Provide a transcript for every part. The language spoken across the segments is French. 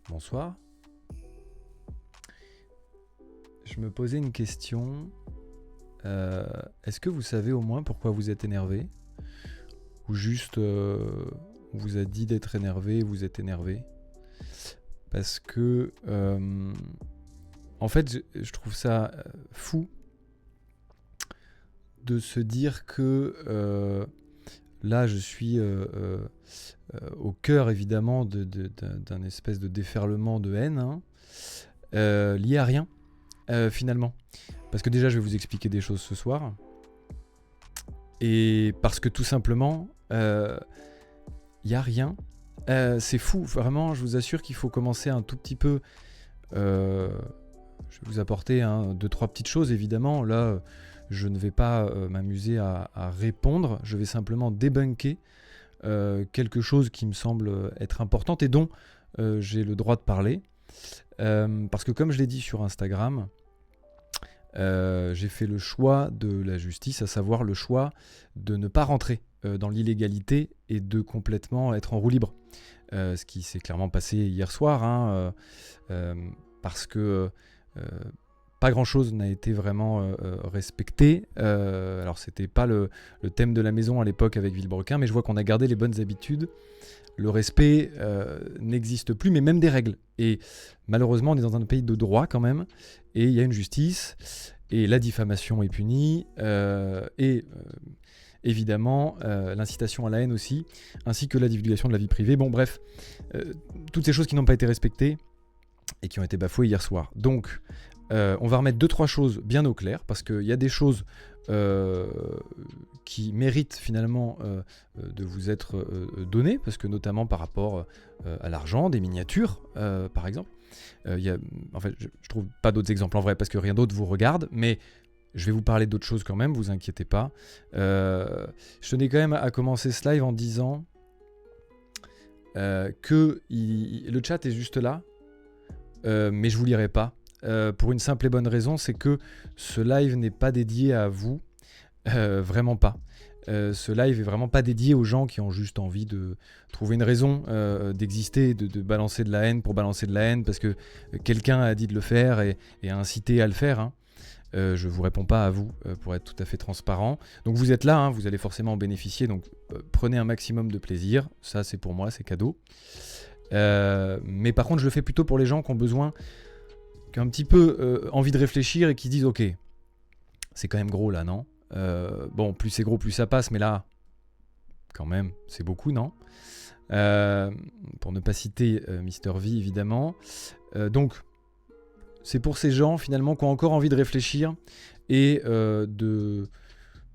Bonsoir. Je me posais une question. Est-ce que vous savez au moins pourquoi vous êtes énervé? Ou juste on vous a dit d'être énervé, vous êtes énervé? Parce que en fait je trouve ça fou de se dire que là je suis au cœur évidemment d'un espèce de déferlement de haine, hein, lié à rien finalement. Parce que déjà je vais vous expliquer des choses ce soir. Et parce que tout simplement, il n'y a rien. C'est fou, vraiment, je vous assure qu'il faut commencer un tout petit peu. Je vais vous apporter 2-3 petites choses, évidemment. Là, je ne vais pas m'amuser à répondre. Je vais simplement débunker quelque chose qui me semble être importante et dont j'ai le droit de parler. Parce que comme je l'ai dit sur Instagram, j'ai fait le choix de la justice, à savoir le choix de ne pas rentrer dans l'illégalité et de complètement être en roue libre. Ce qui s'est clairement passé hier soir, parce que pas grand-chose n'a été vraiment respecté. Alors c'était pas le thème de la maison à l'époque avec Villebrequin, mais je vois qu'on a gardé les bonnes habitudes. Le respect n'existe plus, mais même des règles. Et malheureusement, on est dans un pays de droit quand même, et il y a une justice, et la diffamation est punie, et évidemment l'incitation à la haine aussi, ainsi que la divulgation de la vie privée. Bon bref, toutes ces choses qui n'ont pas été respectées et qui ont été bafouées hier soir. Donc on va remettre 2-3 choses bien au clair, parce qu'il y a des choses qui méritent finalement de vous être données, parce que notamment par rapport à l'argent, des miniatures par exemple. En fait, je trouve pas d'autres exemples en vrai, parce que rien d'autre vous regarde, mais je vais vous parler d'autres choses quand même, vous inquiétez pas. Je tenais quand même à commencer ce live en disant que le chat est juste là, mais je vous lirai pas. Pour une simple et bonne raison, c'est que ce live n'est pas dédié à vous, vraiment pas. Ce live est vraiment pas dédié aux gens qui ont juste envie de trouver une raison d'exister, de balancer de la haine pour balancer de la haine, parce que quelqu'un a dit de le faire et a incité à le faire, hein. Je vous réponds pas à vous, pour être tout à fait transparent. Donc vous êtes là, hein, vous allez forcément en bénéficier, donc prenez un maximum de plaisir, ça c'est pour moi, c'est cadeau. Mais par contre je le fais plutôt pour les gens qui ont besoin, qui ont un petit peu envie de réfléchir et qui disent ok, c'est quand même gros là, non? Bon, plus c'est gros, plus ça passe, mais là, quand même, c'est beaucoup, non? Pour ne pas citer Mister V, évidemment. Donc, c'est pour ces gens, finalement, qui ont encore envie de réfléchir et de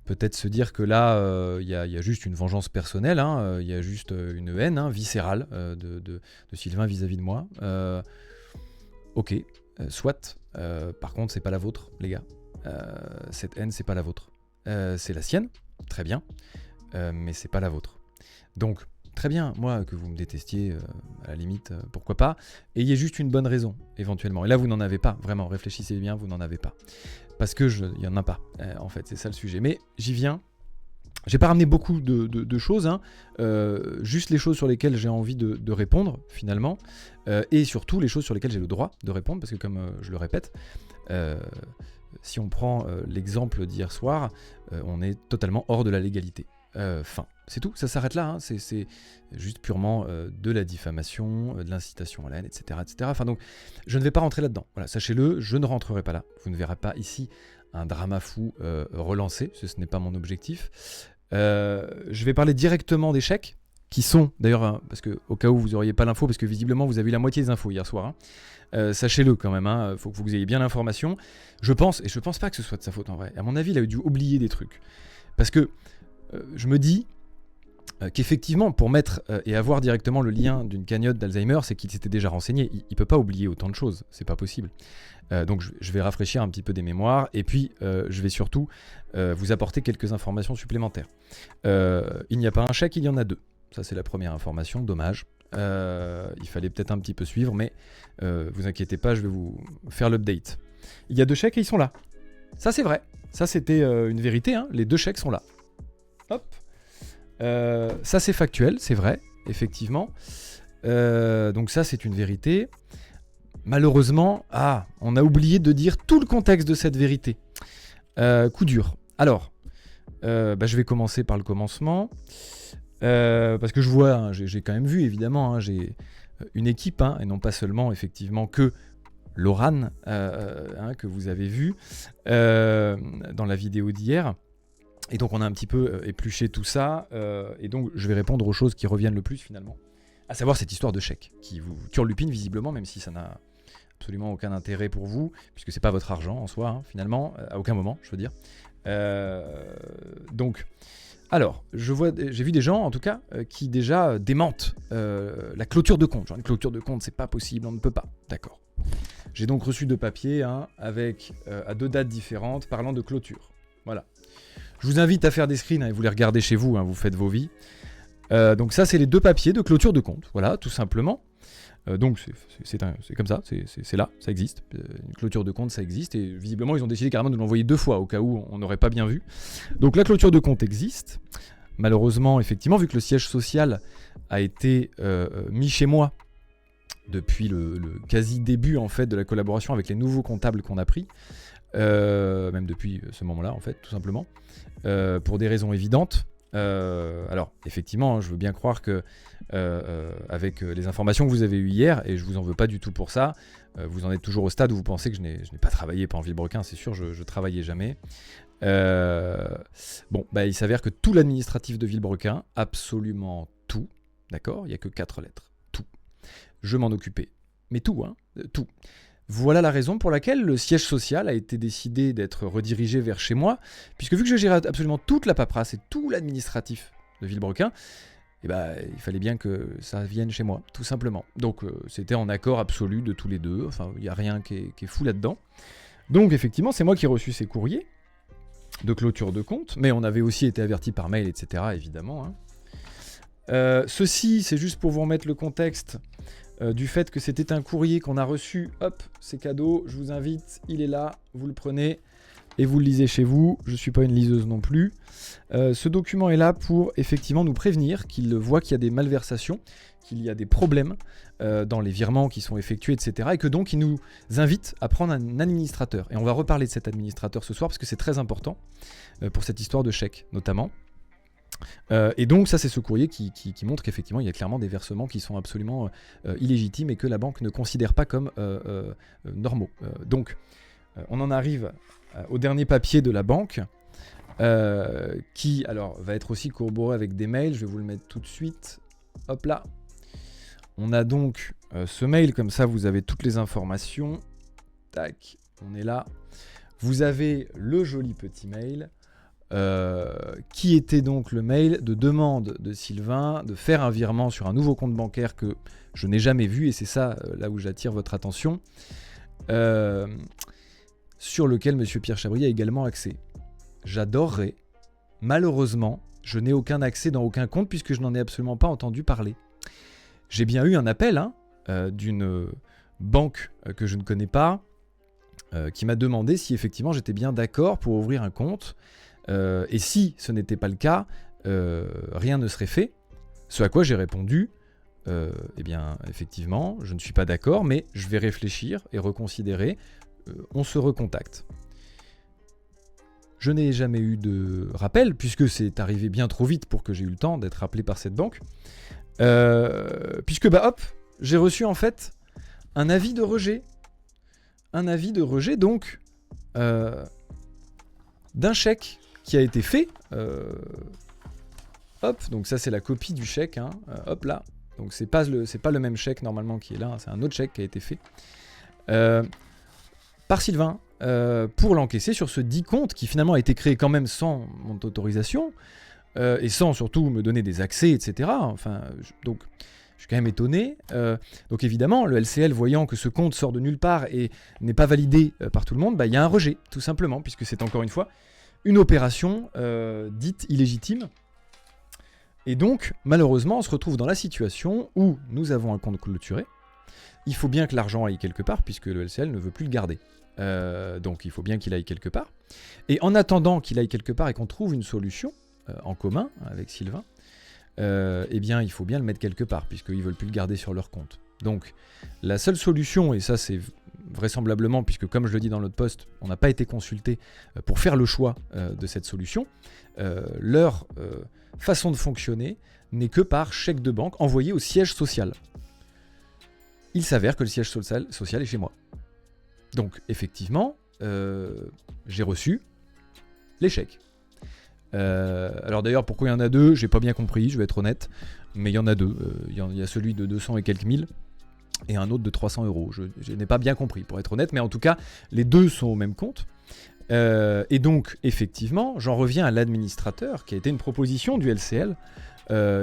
peut-être se dire que là, il y a juste une vengeance personnelle, hein, y a juste une haine viscérale de Sylvain vis-à-vis de moi. Ok, soit. Par contre, c'est pas la vôtre, les gars. Cette haine, c'est pas la vôtre. C'est la sienne, très bien, mais c'est pas la vôtre. Donc, très bien, moi, que vous me détestiez, à la limite, pourquoi pas. Ayez juste une bonne raison, éventuellement. Et là, vous n'en avez pas, vraiment, réfléchissez bien, vous n'en avez pas. Parce que il y en a pas, en fait, c'est ça le sujet. Mais j'y viens. J'ai pas ramené beaucoup de choses, hein. Juste les choses sur lesquelles j'ai envie de répondre, finalement, et surtout les choses sur lesquelles j'ai le droit de répondre, parce que comme je le répète, si on prend l'exemple d'hier soir, on est totalement hors de la légalité. Fin. C'est tout, ça s'arrête là, hein. C'est juste purement de la diffamation, de l'incitation à la haine, etc., etc. Enfin donc, je ne vais pas rentrer là-dedans. Voilà, sachez-le, je ne rentrerai pas là. Vous ne verrez pas ici un drama fou relancé, ce n'est pas mon objectif. Je vais parler directement des chèques, qui sont, d'ailleurs, hein, parce que au cas où vous n'auriez pas l'info, parce que visiblement vous avez eu la moitié des infos hier soir, hein. Sachez-le quand même, hein, faut que vous ayez bien l'information. Je pense pas que ce soit de sa faute en vrai. À mon avis, il a dû oublier des trucs. Parce que je me dis qu'effectivement, pour mettre et avoir directement le lien d'une cagnotte d'Alzheimer, c'est qu'il s'était déjà renseigné. Il peut pas oublier autant de choses, c'est pas possible. Donc je vais rafraîchir un petit peu des mémoires, et puis je vais surtout vous apporter quelques informations supplémentaires. Il n'y a pas un chèque, il y en a 2. Ça c'est la première information, dommage. Il fallait peut-être un petit peu suivre, mais vous inquiétez pas, je vais vous faire l'update. Il y a 2 chèques et ils sont là. Ça c'est vrai. Ça c'était une vérité, hein. Les 2 chèques sont là. Hop. Ça c'est factuel, c'est vrai, effectivement. Donc ça, c'est une vérité. Malheureusement, on a oublié de dire tout le contexte de cette vérité. Coup dur. Alors, je vais commencer par le commencement. Parce que je vois, hein, j'ai quand même vu, évidemment, hein, j'ai une équipe, hein, et non pas seulement, effectivement, que Laurent, que vous avez vu dans la vidéo d'hier. Et donc, on a un petit peu épluché tout ça. Et donc, je vais répondre aux choses qui reviennent le plus, finalement. À savoir cette histoire de chèque, qui vous turlupine visiblement, même si ça n'a absolument aucun intérêt pour vous, puisque c'est pas votre argent en soi, hein, finalement, à aucun moment, je veux dire. Donc, alors, j'ai vu des gens, en tout cas, qui déjà démentent la clôture de compte. Genre, une clôture de compte, c'est pas possible, on ne peut pas. D'accord. J'ai donc reçu 2 papiers, hein, avec à 2 dates différentes, parlant de clôture. Voilà. Je vous invite à faire des screens, hein, et vous les regardez chez vous, hein, vous faites vos vies. Donc ça, c'est les 2 papiers de clôture de compte, voilà, tout simplement. Donc c'est comme ça, c'est là, ça existe. Une clôture de compte, ça existe, et visiblement, ils ont décidé carrément de l'envoyer 2 fois, au cas où on n'aurait pas bien vu. Donc la clôture de compte existe. Malheureusement, effectivement, vu que le siège social a été mis chez moi depuis le quasi début, en fait, de la collaboration avec les nouveaux comptables qu'on a pris, même depuis ce moment-là, en fait, tout simplement, pour des raisons évidentes. Alors, effectivement, je veux bien croire que avec les informations que vous avez eues hier, et je vous en veux pas du tout pour ça, vous en êtes toujours au stade où vous pensez que je n'ai pas travaillé en Villebrequin, c'est sûr, je travaillais jamais. Il s'avère que tout l'administratif de Villebrequin, absolument tout, d'accord, il n'y a que 4 lettres, tout. Je m'en occupais, mais tout, hein, tout. Voilà la raison pour laquelle le siège social a été décidé d'être redirigé vers chez moi, puisque vu que je gérais absolument toute la paperasse et tout l'administratif de Villebrequin, il fallait bien que ça vienne chez moi, tout simplement. Donc c'était en accord absolu de tous les deux, enfin il n'y a rien qui est fou là-dedans. Donc effectivement, c'est moi qui ai reçu ces courriers de clôture de compte, mais on avait aussi été averti par mail, etc., évidemment. Hein. Ceci, c'est juste pour vous remettre le contexte du fait que c'était un courrier qu'on a reçu. Hop, c'est cadeau, je vous invite, il est là, vous le prenez et vous le lisez chez vous. Je ne suis pas une liseuse non plus. Ce document est là pour effectivement nous prévenir qu'il voit qu'il y a des malversations, qu'il y a des problèmes dans les virements qui sont effectués, etc. Et que donc il nous invite à prendre un administrateur. Et on va reparler de cet administrateur ce soir parce que c'est très important pour cette histoire de chèque notamment. Et donc ça c'est ce courrier qui montre qu'effectivement il y a clairement des versements qui sont absolument illégitimes et que la banque ne considère pas comme normaux. Donc on en arrive au dernier papier de la banque qui alors va être aussi corroboré avec des mails. Je vais vous le mettre tout de suite. Hop là. On a donc ce mail, comme ça vous avez toutes les informations. Tac, on est là. Vous avez le joli petit mail. Qui était donc le mail de demande de Sylvain de faire un virement sur un nouveau compte bancaire que je n'ai jamais vu, et c'est ça là où j'attire votre attention, sur lequel M. Pierre Chabry a également accès. J'adorerais, malheureusement, je n'ai aucun accès dans aucun compte puisque je n'en ai absolument pas entendu parler. J'ai bien eu un appel d'une banque que je ne connais pas, qui m'a demandé si effectivement j'étais bien d'accord pour ouvrir un compte. Et si ce n'était pas le cas, rien ne serait fait. Ce à quoi j'ai répondu, eh bien, effectivement, je ne suis pas d'accord, mais je vais réfléchir et reconsidérer. On se recontacte. Je n'ai jamais eu de rappel, puisque c'est arrivé bien trop vite pour que j'ai eu le temps d'être appelé par cette banque. Puisque, j'ai reçu en fait un avis de rejet. Un avis de rejet, donc, d'un chèque qui a été fait. Hop, donc ça c'est la copie du chèque. Hein, hop là. Donc c'est pas le même chèque normalement qui est là. Hein, c'est un autre chèque qui a été fait par Sylvain pour l'encaisser sur ce dit compte qui finalement a été créé quand même sans mon autorisation et sans surtout me donner des accès, etc. Enfin, donc je suis quand même étonné. Donc évidemment, le LCL, voyant que ce compte sort de nulle part et n'est pas validé par tout le monde, il y a un rejet, tout simplement, puisque c'est encore une fois une opération dite illégitime. Et donc, malheureusement, on se retrouve dans la situation où nous avons un compte clôturé. Il faut bien que l'argent aille quelque part, puisque le LCL ne veut plus le garder. Donc il faut bien qu'il aille quelque part. Et en attendant qu'il aille quelque part et qu'on trouve une solution en commun avec Sylvain, eh bien il faut bien le mettre quelque part, puisqu'ils ne veulent plus le garder sur leur compte. Donc la seule solution, et ça c'est vraisemblablement, puisque comme je le dis dans l'autre post, on n'a pas été consulté pour faire le choix de cette solution, leur façon de fonctionner n'est que par chèque de banque envoyé au siège social. Il s'avère que le siège social est chez moi. Donc effectivement, j'ai reçu les chèques. Alors d'ailleurs, pourquoi il y en a deux, j'ai pas bien compris, je vais être honnête, mais il y en a deux. Il y a celui de 200 et quelques mille et un autre de 300 €. Je n'ai pas bien compris, pour être honnête, mais en tout cas, les deux sont au même compte. Et donc, effectivement, j'en reviens à l'administrateur, qui a été une proposition du LCL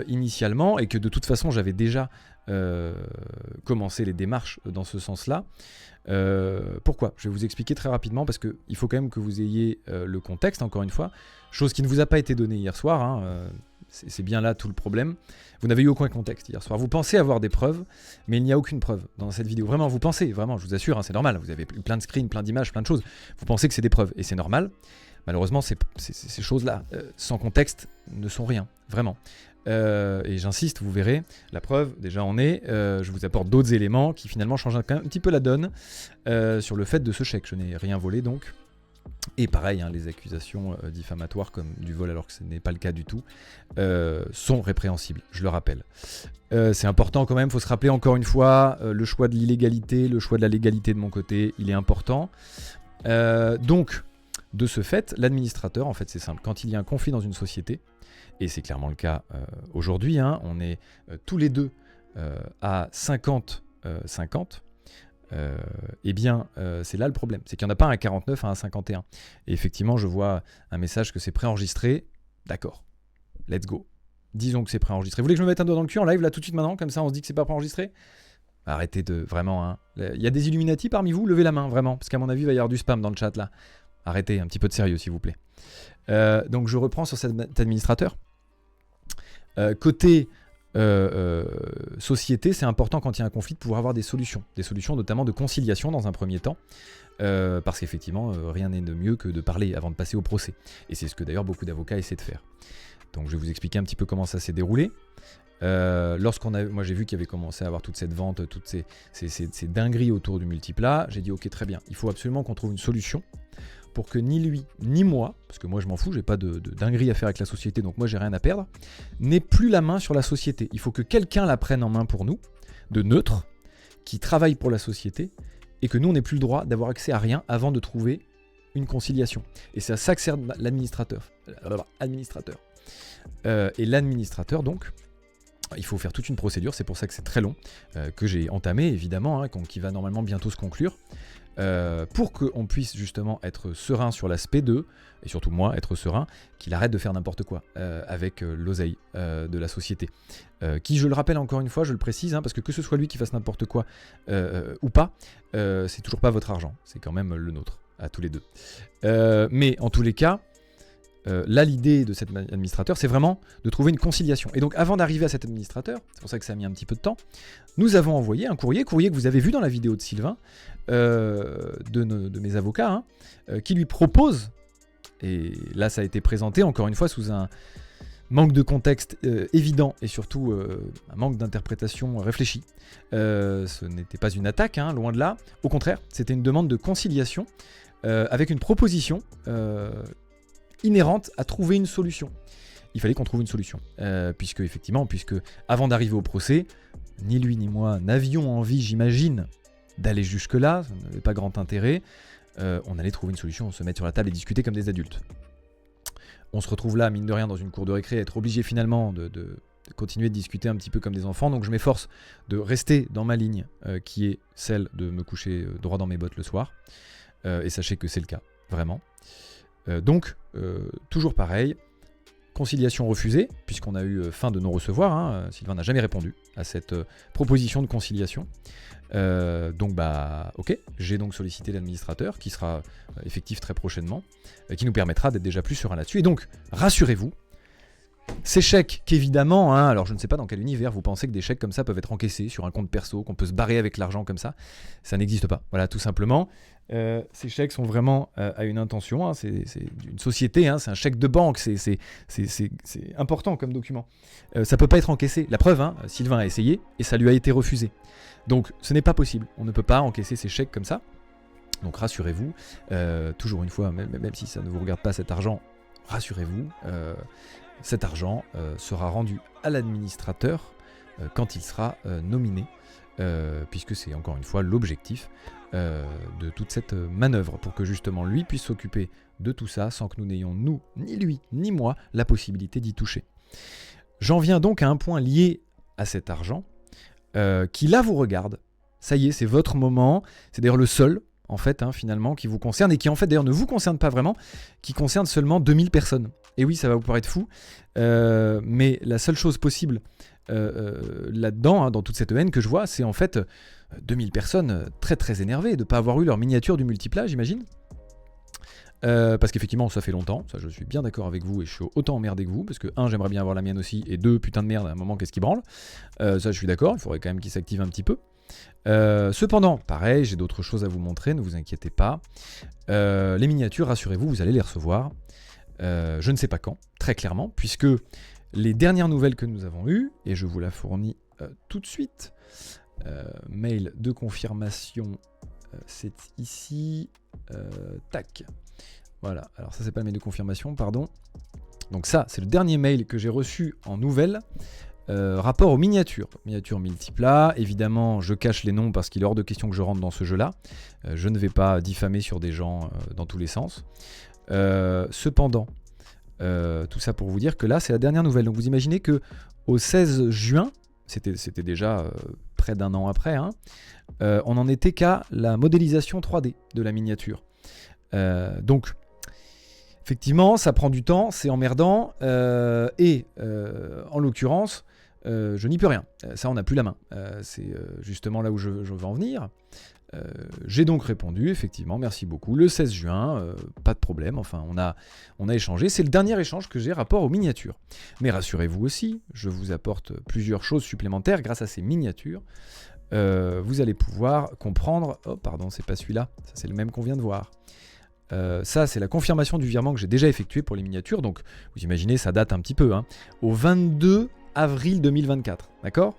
initialement, et que de toute façon, j'avais déjà commencé les démarches dans ce sens-là. Pourquoi ? Je vais vous expliquer très rapidement, parce qu'il faut quand même que vous ayez le contexte, encore une fois, chose qui ne vous a pas été donnée hier soir, hein, c'est bien là tout le problème. Vous n'avez eu aucun contexte hier soir. Vous pensez avoir des preuves, mais il n'y a aucune preuve dans cette vidéo. Vraiment, vous pensez, vraiment, je vous assure, hein, c'est normal. Vous avez plein de screens, plein d'images, plein de choses. Vous pensez que c'est des preuves, et c'est normal. Malheureusement, ces choses-là, sans contexte, ne sont rien, vraiment. Et j'insiste, vous verrez, la preuve, déjà en est, je vous apporte d'autres éléments qui finalement changent quand même un petit peu la donne sur le fait de ce chèque. Je n'ai rien volé donc. Et pareil, hein, les accusations diffamatoires comme du vol alors que ce n'est pas le cas du tout sont répréhensibles, je le rappelle. C'est important quand même, il faut se rappeler encore une fois, le choix de l'illégalité, le choix de la légalité de mon côté, il est important. Donc, de ce fait, l'administrateur, en fait c'est simple, quand il y a un conflit dans une société, et c'est clairement le cas aujourd'hui, hein, on est tous les deux à 50-50, eh bien, c'est là le problème. C'est qu'il n'y en a pas un 49 à un 51. Et effectivement, je vois un message que c'est préenregistré. D'accord, let's go. Disons que c'est préenregistré. Vous voulez que je me mette un doigt dans le cul en live là tout de suite maintenant? Comme ça, on se dit que c'est pas préenregistré? Arrêtez de... Vraiment, hein. Il y a des Illuminati parmi vous? Levez la main, vraiment. Parce qu'à mon avis, il va y avoir du spam dans le chat là. Arrêtez, un petit peu de sérieux, s'il vous plaît. Donc, je reprends sur cet administrateur. Côté... société, c'est important quand il y a un conflit de pouvoir avoir des solutions notamment de conciliation dans un premier temps, parce qu'effectivement rien n'est de mieux que de parler avant de passer au procès, et c'est ce que d'ailleurs beaucoup d'avocats essaient de faire. Donc je vais vous expliquer un petit peu comment ça s'est déroulé. Moi j'ai vu qu'il y avait commencé à avoir toute cette vente, toutes ces dingueries autour du multiplat, j'ai dit ok très bien, il faut absolument qu'on trouve une solution pour que ni lui, ni moi, parce que moi je m'en fous, j'ai pas de dinguerie à faire avec la société, donc moi j'ai rien à perdre, n'ait plus la main sur la société. Il faut que quelqu'un la prenne en main pour nous, de neutre, qui travaille pour la société, et que nous on n'ait plus le droit d'avoir accès à rien avant de trouver une conciliation. Et c'est à ça que sert l'administrateur. Et l'administrateur donc, il faut faire toute une procédure, c'est pour ça que c'est très long, que j'ai entamé évidemment, hein, qui va normalement bientôt se conclure. Pour qu'on puisse justement être serein sur l'aspect de, et surtout moi, être serein, qu'il arrête de faire n'importe quoi avec l'oseille de la société. Qui, je le rappelle encore une fois, je le précise, hein, parce que ce soit lui qui fasse n'importe quoi ou pas, c'est toujours pas votre argent, c'est quand même le nôtre, à tous les deux. Mais en tous les cas, là, l'idée de cet administrateur, c'est vraiment de trouver une conciliation. Et donc, avant d'arriver à cet administrateur, c'est pour ça que ça a mis un petit peu de temps, nous avons envoyé un courrier que vous avez vu dans la vidéo de Sylvain, de mes avocats, hein, qui lui propose, et là ça a été présenté encore une fois sous un manque de contexte évident et surtout un manque d'interprétation réfléchie. Ce n'était pas une attaque, hein, loin de là. Au contraire, c'était une demande de conciliation avec une proposition inhérente à trouver une solution. Il fallait qu'on trouve une solution, puisque avant d'arriver au procès, ni lui ni moi n'avions envie, j'imagine, d'aller jusque-là, ça n'avait pas grand intérêt. On allait trouver une solution, se mettre sur la table et discuter comme des adultes. On se retrouve là, mine de rien, dans une cour de récré, à être obligé finalement de continuer de discuter un petit peu comme des enfants. Donc je m'efforce de rester dans ma ligne, qui est celle de me coucher droit dans mes bottes le soir. Et sachez que c'est le cas, vraiment. Donc, toujours pareil, conciliation refusée, puisqu'on a eu fin de non-recevoir, hein, Sylvain n'a jamais répondu à cette proposition de conciliation. Donc bah ok, j'ai donc sollicité l'administrateur qui sera effectif très prochainement, qui nous permettra d'être déjà plus serein là-dessus. Et donc, rassurez-vous, Ces chèques qu'évidemment, hein, alors je ne sais pas dans quel univers vous pensez que des chèques comme ça peuvent être encaissés sur un compte perso, qu'on peut se barrer avec l'argent comme ça n'existe pas. Voilà, tout simplement. Ces chèques sont vraiment à une intention, hein, c'est une société, hein, c'est un chèque de banque, c'est important comme document. Ça peut pas être encaissé. La preuve, hein, Sylvain a essayé et ça lui a été refusé. Donc ce n'est pas possible, on ne peut pas encaisser ces chèques comme ça. Donc rassurez-vous, toujours une fois, même si ça ne vous regarde pas cet argent, rassurez-vous, cet argent sera rendu à l'administrateur quand il sera nominé, puisque c'est encore une fois l'objectif de toute cette manœuvre, pour que justement lui puisse s'occuper de tout ça sans que nous n'ayons, nous, ni lui, ni moi, la possibilité d'y toucher. J'en viens donc à un point lié à cet argent, qui là vous regarde. Ça y est, c'est votre moment, c'est d'ailleurs le seul, en fait, hein, finalement, qui vous concerne, et qui en fait d'ailleurs ne vous concerne pas vraiment, qui concerne seulement 2000 personnes. Et oui, ça va vous paraître fou, mais la seule chose possible là-dedans, hein, dans toute cette haine que je vois, c'est en fait 2000 personnes très très énervées de ne pas avoir eu leur miniature du multiplat, j'imagine. Parce qu'effectivement, ça fait longtemps, ça je suis bien d'accord avec vous, et je suis autant emmerdé que vous, parce que 1, j'aimerais bien avoir la mienne aussi, et 2, putain de merde, à un moment, qu'est-ce qui branle. Ça je suis d'accord, il faudrait quand même qu'il s'active un petit peu. Cependant, pareil, j'ai d'autres choses à vous montrer, ne vous inquiétez pas. Les miniatures, rassurez-vous, vous allez les recevoir. Je ne sais pas quand, très clairement, puisque les dernières nouvelles que nous avons eues, et je vous la fournis tout de suite, mail de confirmation, c'est ici, tac, voilà, alors ça c'est pas le mail de confirmation, pardon, donc ça c'est le dernier mail que j'ai reçu en nouvelles, rapport aux miniatures, miniatures multiplat, évidemment je cache les noms parce qu'il est hors de question que je rentre dans ce jeu là, je ne vais pas diffamer sur des gens dans tous les sens. Cependant, tout ça pour vous dire que là c'est la dernière nouvelle, donc vous imaginez que au 16 juin, c'était déjà près d'un an après, hein, on n'en était qu'à la modélisation 3D de la miniature. Donc effectivement ça prend du temps, c'est emmerdant, et en l'occurrence je n'y peux rien, ça on n'a plus la main, c'est justement là où je veux en venir. J'ai donc répondu, effectivement, merci beaucoup, le 16 juin, pas de problème, enfin on a échangé, c'est le dernier échange que j'ai rapport aux miniatures. Mais rassurez-vous aussi, je vous apporte plusieurs choses supplémentaires grâce à ces miniatures. Vous allez pouvoir comprendre, oh pardon, c'est pas celui-là, ça c'est le même qu'on vient de voir. Ça c'est la confirmation du virement que j'ai déjà effectué pour les miniatures, donc vous imaginez ça date un petit peu, hein, au 22 avril 2024, d'accord ?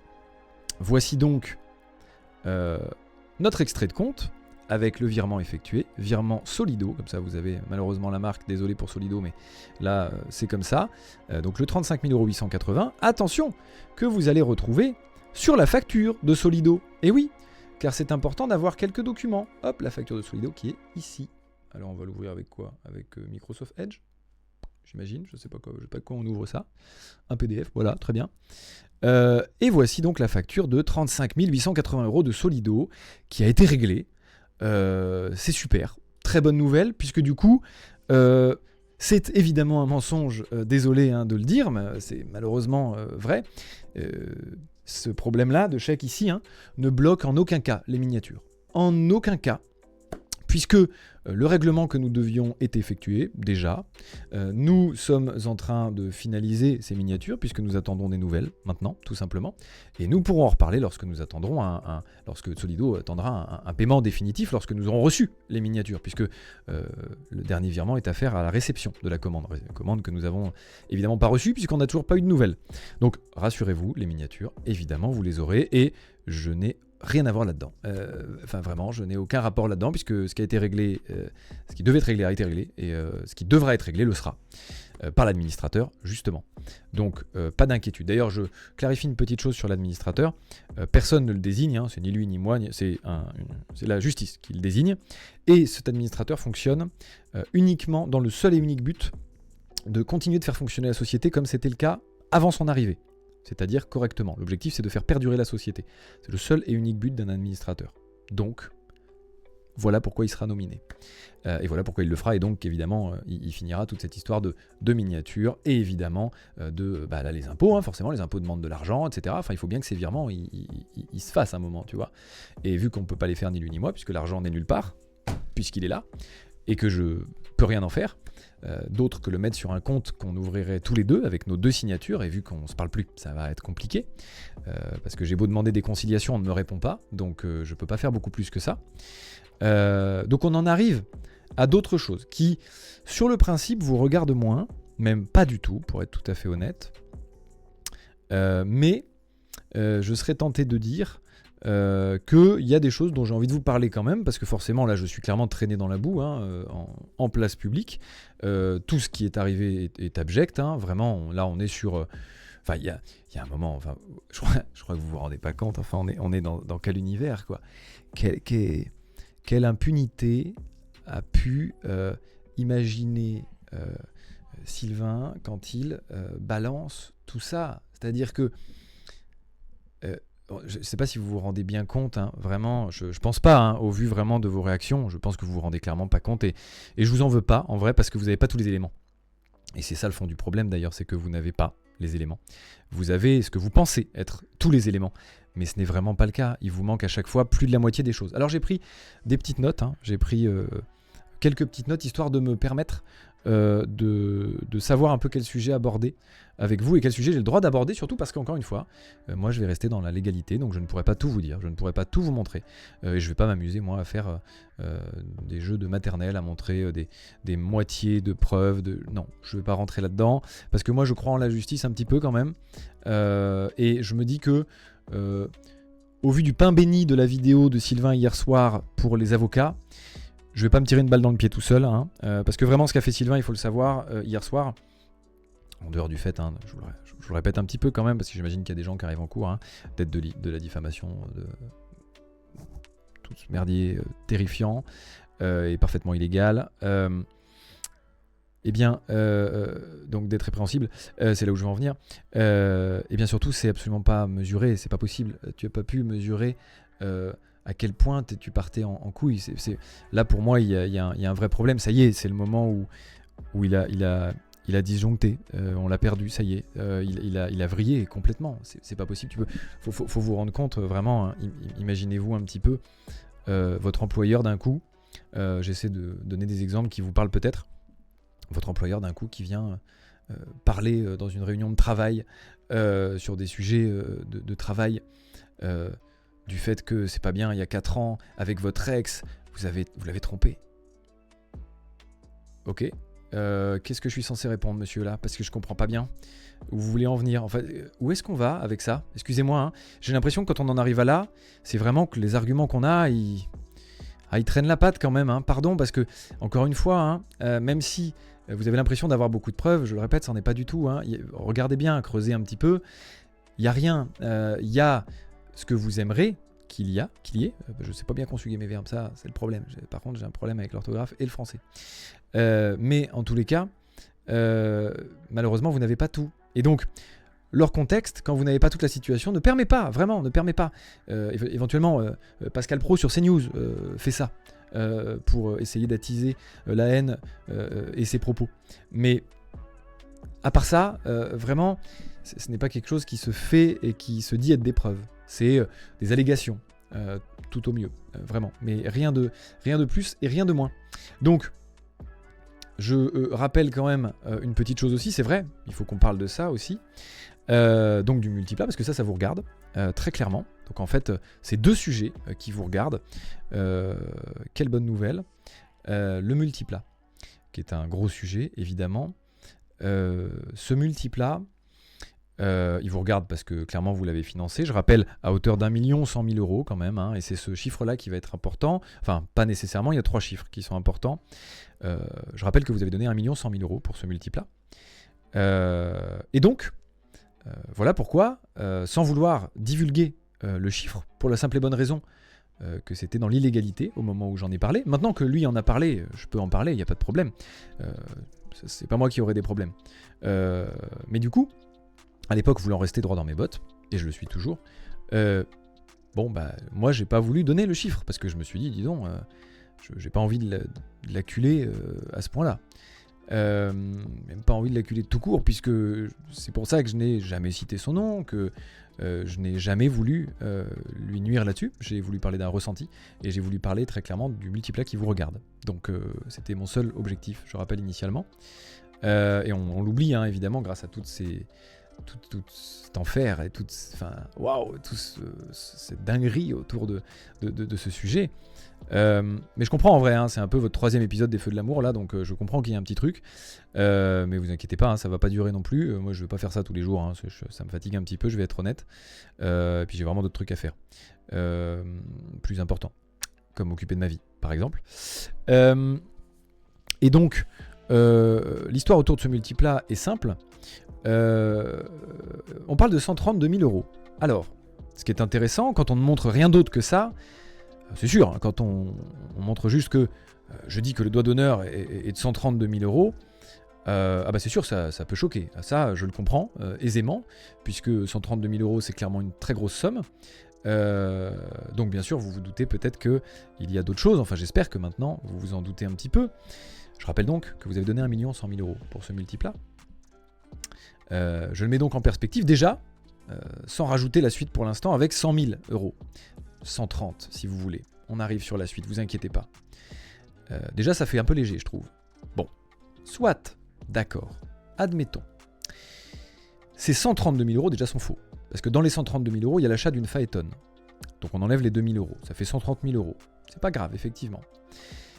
Voici donc notre extrait de compte avec le virement effectué, virement Solido, comme ça vous avez malheureusement la marque, désolé pour Solido, mais là c'est comme ça, donc le 35 880 €, attention, que vous allez retrouver sur la facture de Solido, et oui, car c'est important d'avoir quelques documents, hop, la facture de Solido qui est ici, alors on va l'ouvrir avec quoi ? Avec Microsoft Edge, j'imagine, je sais pas quoi on ouvre ça, un PDF, voilà, très bien. Et voici donc la facture de 35 880 € de Solido qui a été réglée. C'est super, très bonne nouvelle, puisque du coup, c'est évidemment un mensonge, désolé hein, de le dire, mais c'est malheureusement vrai. Ce problème-là de chèque ici ne bloque en aucun cas les miniatures. En aucun cas. Puisque le règlement que nous devions est effectué déjà, nous sommes en train de finaliser ces miniatures puisque nous attendons des nouvelles maintenant, tout simplement, et nous pourrons en reparler lorsque nous attendrons lorsque Solido attendra un paiement définitif, lorsque nous aurons reçu les miniatures, puisque le dernier virement est à faire à la réception de la commande que nous avons évidemment pas reçue puisqu'on n'a toujours pas eu de nouvelles. Donc rassurez-vous, les miniatures, évidemment vous les aurez, et je n'ai rien à voir là-dedans. Enfin vraiment, je n'ai aucun rapport là-dedans puisque ce qui a été réglé, ce qui devait être réglé a été réglé, et ce qui devra être réglé le sera par l'administrateur justement. Donc pas d'inquiétude. D'ailleurs, je clarifie une petite chose sur l'administrateur. Personne ne le désigne, c'est ni lui ni moi, c'est la justice qui le désigne. Et cet administrateur fonctionne uniquement dans le seul et unique but de continuer de faire fonctionner la société comme c'était le cas avant son arrivée. C'est-à-dire correctement. L'objectif, c'est de faire perdurer la société. C'est le seul et unique but d'un administrateur. Donc, voilà pourquoi il sera nominé. Et voilà pourquoi il le fera. Et donc, évidemment, il finira toute cette histoire de miniature. Et évidemment, là, les impôts, forcément, les impôts demandent de l'argent, etc. Enfin, il faut bien que ces virements, ils se fassent un moment, tu vois. Et vu qu'on ne peut pas les faire ni lui ni moi, puisque l'argent n'est nulle part, puisqu'il est là, et que je peux rien en faire, d'autre que le mettre sur un compte qu'on ouvrirait tous les deux avec nos 2 signatures, et vu qu'on se parle plus, ça va être compliqué, parce que j'ai beau demander des conciliations, on ne me répond pas, donc je peux pas faire beaucoup plus que ça. Donc on en arrive à d'autres choses qui, sur le principe, vous regardent moins, même pas du tout, pour être tout à fait honnête, mais je serais tenté de dire qu'il y a des choses dont j'ai envie de vous parler quand même, parce que forcément là je suis clairement traîné dans la boue, hein, en place publique. Tout ce qui est arrivé est abject, hein, vraiment. Là on est sur... Enfin, il y a un moment, enfin, je crois que vous vous rendez pas compte, enfin on est dans quel univers, quoi. Quelle impunité a pu imaginer Sylvain quand il balance tout ça. C'est-à-dire que je ne sais pas si vous vous rendez bien compte, hein, vraiment, je pense pas, hein, au vu vraiment de vos réactions, je pense que vous vous rendez clairement pas compte, et je vous en veux pas, en vrai, parce que vous n'avez pas tous les éléments. Et c'est ça le fond du problème d'ailleurs, c'est que vous n'avez pas les éléments. Vous avez ce que vous pensez être tous les éléments, mais ce n'est vraiment pas le cas, il vous manque à chaque fois plus de la moitié des choses. Alors j'ai pris des petites notes, hein, j'ai pris quelques petites notes, histoire de me permettre de savoir un peu quel sujet aborder avec vous et quel sujet j'ai le droit d'aborder, surtout parce qu'encore une fois, moi je vais rester dans la légalité, donc je ne pourrai pas tout vous dire, je ne pourrai pas tout vous montrer, et je ne vais pas m'amuser moi à faire des jeux de maternelle, à montrer des moitiés de preuves, non, je ne vais pas rentrer là-dedans, parce que moi je crois en la justice un petit peu quand même, et je me dis que au vu du pain béni de la vidéo de Sylvain hier soir pour les avocats, je vais pas me tirer une balle dans le pied tout seul, hein, parce que vraiment ce qu'a fait Sylvain, il faut le savoir, hier soir, en dehors du fait, hein, je vous le répète un petit peu quand même, parce que j'imagine qu'il y a des gens qui arrivent en cours, hein, peut-être de la diffamation, de tout ce merdier terrifiant et parfaitement illégal, et bien, donc d'être répréhensible, c'est là où je veux en venir, et bien surtout, c'est absolument pas mesuré, c'est pas possible, tu as pas pu mesurer à quel point tu partais en couille. Là, pour moi, il y a un vrai problème. Ça y est, c'est le moment où il a disjoncté. On l'a perdu, ça y est. Il a vrillé complètement. C'est pas possible. Faut vous rendre compte, vraiment, hein, imaginez-vous un petit peu votre employeur d'un coup. J'essaie de donner des exemples qui vous parlent peut-être. Votre employeur d'un coup qui vient parler dans une réunion de travail sur des sujets de travail, du fait que c'est pas bien, il y a 4 ans, avec votre ex, vous l'avez trompé. Ok. Qu'est-ce que je suis censé répondre, monsieur, là? Parce que je comprends pas bien où vous voulez en venir. En fait, où est-ce qu'on va avec ça? Excusez-moi, hein. J'ai l'impression que quand on en arrive à là, c'est vraiment que les arguments qu'on a, ils traînent la patte quand même, hein. Pardon, parce que, encore une fois, hein, même si vous avez l'impression d'avoir beaucoup de preuves, je le répète, ça n'en est pas du tout, hein. Regardez bien, creusez un petit peu. Il n'y a rien. Il y a ce que vous aimeriez qu'il y ait. Je ne sais pas bien conjuguer mes verbes, ça c'est le problème. Par contre, j'ai un problème avec l'orthographe et le français. Mais en tous les cas, malheureusement, vous n'avez pas tout. Et donc, leur contexte, quand vous n'avez pas toute la situation, ne permet pas, vraiment, ne permet pas. Éventuellement, Pascal Praud sur CNews fait ça pour essayer d'attiser la haine et ses propos. Mais à part ça, vraiment, ce n'est pas quelque chose qui se fait et qui se dit être des preuves. C'est des allégations, tout au mieux, vraiment. Mais rien de plus et rien de moins. Donc, je rappelle quand même une petite chose aussi, c'est vrai, il faut qu'on parle de ça aussi. Donc du multiplat, parce que ça vous regarde, très clairement. Donc en fait, c'est 2 sujets qui vous regardent. Quelle bonne nouvelle. Le multiplat, qui est un gros sujet, évidemment. Ce multiplat, il vous regarde parce que clairement vous l'avez financé, je rappelle, à hauteur d'1 100 000 € quand même, hein, et c'est ce chiffre-là qui va être important, enfin pas nécessairement, il y a 3 chiffres qui sont importants. Je rappelle que vous avez donné 1 100 000 € pour ce multiplat. Et donc, voilà pourquoi, sans vouloir divulguer le chiffre, pour la simple et bonne raison que c'était dans l'illégalité au moment où j'en ai parlé, maintenant que lui en a parlé, je peux en parler, il n'y a pas de problème. C'est pas moi qui aurais des problèmes. Mais du coup, à l'époque, voulant rester droit dans mes bottes, et je le suis toujours, moi j'ai pas voulu donner le chiffre, parce que je me suis dit, dis donc, j'ai pas envie de l'acculer à ce point-là. Même pas envie de l'acculer de tout court, puisque c'est pour ça que je n'ai jamais cité son nom, que je n'ai jamais voulu lui nuire là-dessus. J'ai voulu parler d'un ressenti, et j'ai voulu parler très clairement du multiplat qui vous regarde. Donc c'était mon seul objectif, je rappelle initialement. Et on l'oublie, hein, évidemment, grâce à toutes ces... Tout cet enfer et toute cette dinguerie autour de ce sujet. Mais je comprends en vrai, hein, c'est un peu votre 3e épisode des Feux de l'amour là, donc je comprends qu'il y a un petit truc. Mais vous inquiétez pas, hein, ça va pas durer non plus. Moi je vais pas faire ça tous les jours, hein, ça me fatigue un petit peu, je vais être honnête. Et puis j'ai vraiment d'autres trucs à faire. Plus importants, comme m'occuper de ma vie, par exemple. Et donc, l'histoire autour de ce multiplat est simple. On parle de 132 000 euros. Alors, ce qui est intéressant, quand on ne montre rien d'autre que ça, c'est sûr, hein, quand on montre juste que je dis que le doigt d'honneur est de 132 000 euros, c'est sûr, ça peut choquer. Ça, je le comprends aisément, puisque 132 000 euros, c'est clairement une très grosse somme. Donc, bien sûr, vous vous doutez peut-être qu'il y a d'autres choses. Enfin, j'espère que maintenant, vous vous en doutez un petit peu. Je rappelle donc que vous avez donné 1 100 000 euros pour ce multiplat. Je le mets donc en perspective déjà, sans rajouter la suite pour l'instant, avec 100 000 euros. 130 si vous voulez. On arrive sur la suite, vous inquiétez pas. Déjà ça fait un peu léger je trouve. Bon, soit, d'accord, admettons. Ces 132 000 euros déjà sont faux. Parce que dans les 132 000 euros, il y a l'achat d'une Phaeton. Donc on enlève les 2 000 euros, ça fait 130 000 euros. C'est pas grave, effectivement.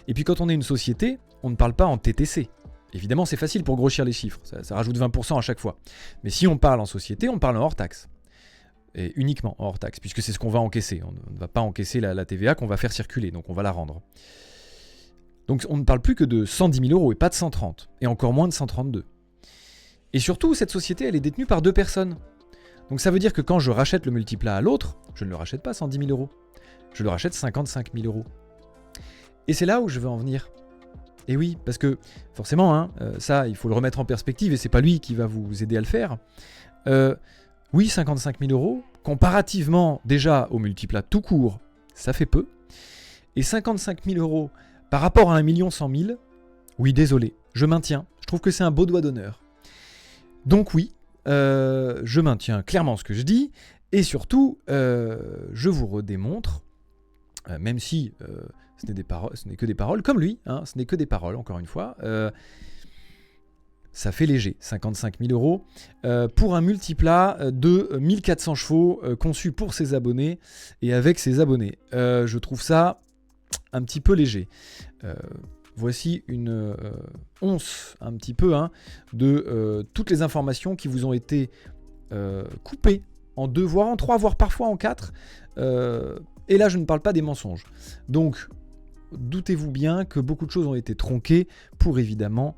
Et puis quand on est une société, on ne parle pas en TTC. Évidemment, c'est facile pour grossir les chiffres, ça rajoute 20% à chaque fois. Mais si on parle en société, on parle en hors taxe. Et uniquement en hors taxe, puisque c'est ce qu'on va encaisser. On ne va pas encaisser la TVA qu'on va faire circuler, donc on va la rendre. Donc on ne parle plus que de 110 000 euros et pas de 130, et encore moins de 132. Et surtout, cette société, elle est détenue par 2 personnes. Donc ça veut dire que quand je rachète le multiplat à l'autre, je ne le rachète pas 110 000 euros. Je le rachète 55 000 euros. Et c'est là où je veux en venir. Et oui, parce que forcément, hein, ça, il faut le remettre en perspective et c'est pas lui qui va vous aider à le faire. Oui, 55 000 euros, comparativement déjà au multiplat tout court, ça fait peu. Et 55 000 euros par rapport à 1 100 000, oui, désolé, je maintiens. Je trouve que c'est un beau doigt d'honneur. Donc oui, je maintiens clairement ce que je dis et surtout, je vous redémontre, même si... ce n'est que des paroles, comme lui, hein, ce n'est que des paroles, encore une fois. Ça fait léger, 55 000 euros, pour un multiplat de 1400 chevaux conçu pour ses abonnés et avec ses abonnés. Je trouve ça un petit peu léger. Voici une once, un petit peu, hein, de toutes les informations qui vous ont été coupées en 2, voire en 3, voire parfois en 4. Et là, je ne parle pas des mensonges. Donc, doutez-vous bien que beaucoup de choses ont été tronquées pour évidemment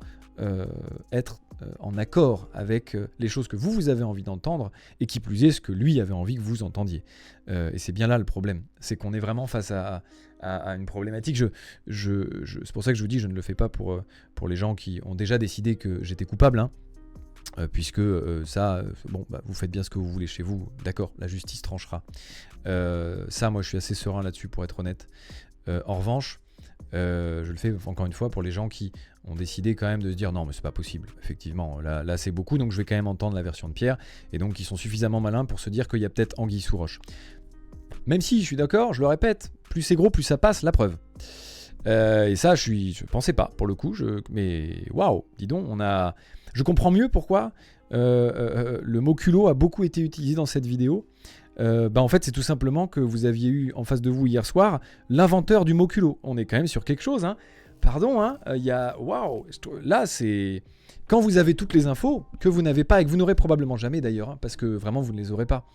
être en accord avec les choses que vous avez envie d'entendre et qui plus est ce que lui avait envie que vous entendiez. Et c'est bien là le problème, c'est qu'on est vraiment face à une problématique. C'est pour ça que je vous dis, je ne le fais pas pour les gens qui ont déjà décidé que j'étais coupable, hein. Puisque vous faites bien ce que vous voulez chez vous, d'accord, la justice tranchera. Ça, moi je suis assez serein là-dessus pour être honnête. En revanche, je le fais encore une fois pour les gens qui ont décidé quand même de se dire non mais c'est pas possible, effectivement, là c'est beaucoup, donc je vais quand même entendre la version de Pierre, et donc ils sont suffisamment malins pour se dire qu'il y a peut-être anguille sous roche. Même si, je suis d'accord, je le répète, plus c'est gros, plus ça passe, la preuve. Et ça, je pensais pas, pour le coup, mais waouh, dis donc, je comprends mieux pourquoi le mot culot a beaucoup été utilisé dans cette vidéo. En fait, c'est tout simplement que vous aviez eu en face de vous hier soir l'inventeur du mot culot. On est quand même sur quelque chose, hein. Pardon, hein. Waouh. Là, c'est quand vous avez toutes les infos que vous n'avez pas et que vous n'aurez probablement jamais d'ailleurs, hein, parce que vraiment vous ne les aurez pas.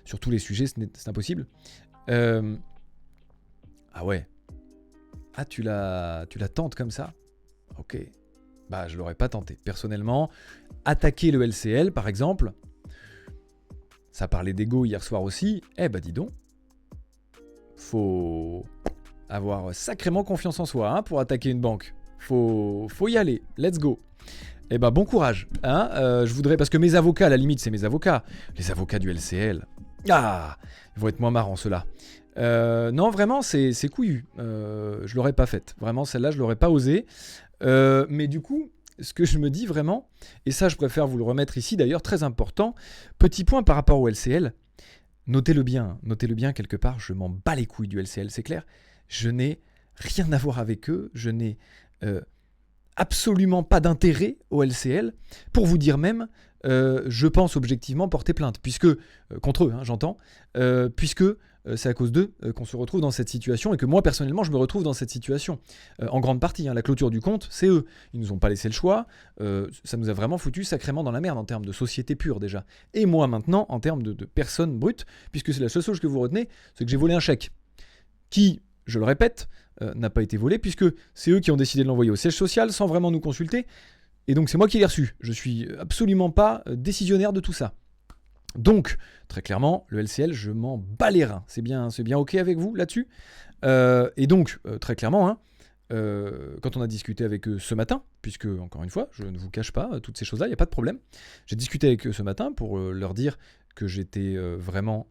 Sur tous les sujets, c'est impossible. Ah ouais. Ah, tu la tentes comme ça ? Ok. Bah, je l'aurais pas tenté. Personnellement, attaquer le LCL, par exemple, ça parlait d'ego hier soir aussi. Eh bah, dis donc, faut avoir sacrément confiance en soi, hein, pour attaquer une banque. Faut y aller. Let's go. Eh bah, bon courage. Hein, je voudrais, parce que mes avocats, à la limite, c'est mes avocats. Les avocats du LCL. Ah, ils vont être moins marrants, ceux-là. Non, vraiment, c'est couillu. Je l'aurais pas faite. Vraiment, celle-là, je l'aurais pas osé. Mais du coup, ce que je me dis vraiment, et ça je préfère vous le remettre ici d'ailleurs, très important, petit point par rapport au LCL, notez-le bien quelque part, je m'en bats les couilles du LCL, c'est clair, je n'ai rien à voir avec eux, je n'ai absolument pas d'intérêt au LCL, pour vous dire même, je pense objectivement porter plainte, puisque, contre eux, hein, j'entends, puisque c'est à cause d'eux qu'on se retrouve dans cette situation, et que moi personnellement je me retrouve dans cette situation, en grande partie, hein, la clôture du compte, c'est eux, ils nous ont pas laissé le choix, ça nous a vraiment foutu sacrément dans la merde en termes de société pure déjà, et moi maintenant en termes de personne brute, puisque c'est la seule chose que vous retenez, c'est que j'ai volé un chèque, qui, je le répète, n'a pas été volé, puisque c'est eux qui ont décidé de l'envoyer au siège social sans vraiment nous consulter, et donc c'est moi qui l'ai reçu. Je suis absolument pas décisionnaire de tout ça. Donc, très clairement, le LCL, je m'en bats les reins. C'est bien OK avec vous là-dessus. Et donc, très clairement, hein, quand on a discuté avec eux ce matin, puisque, encore une fois, je ne vous cache pas toutes ces choses-là, il n'y a pas de problème. J'ai discuté avec eux ce matin pour leur dire que j'étais vraiment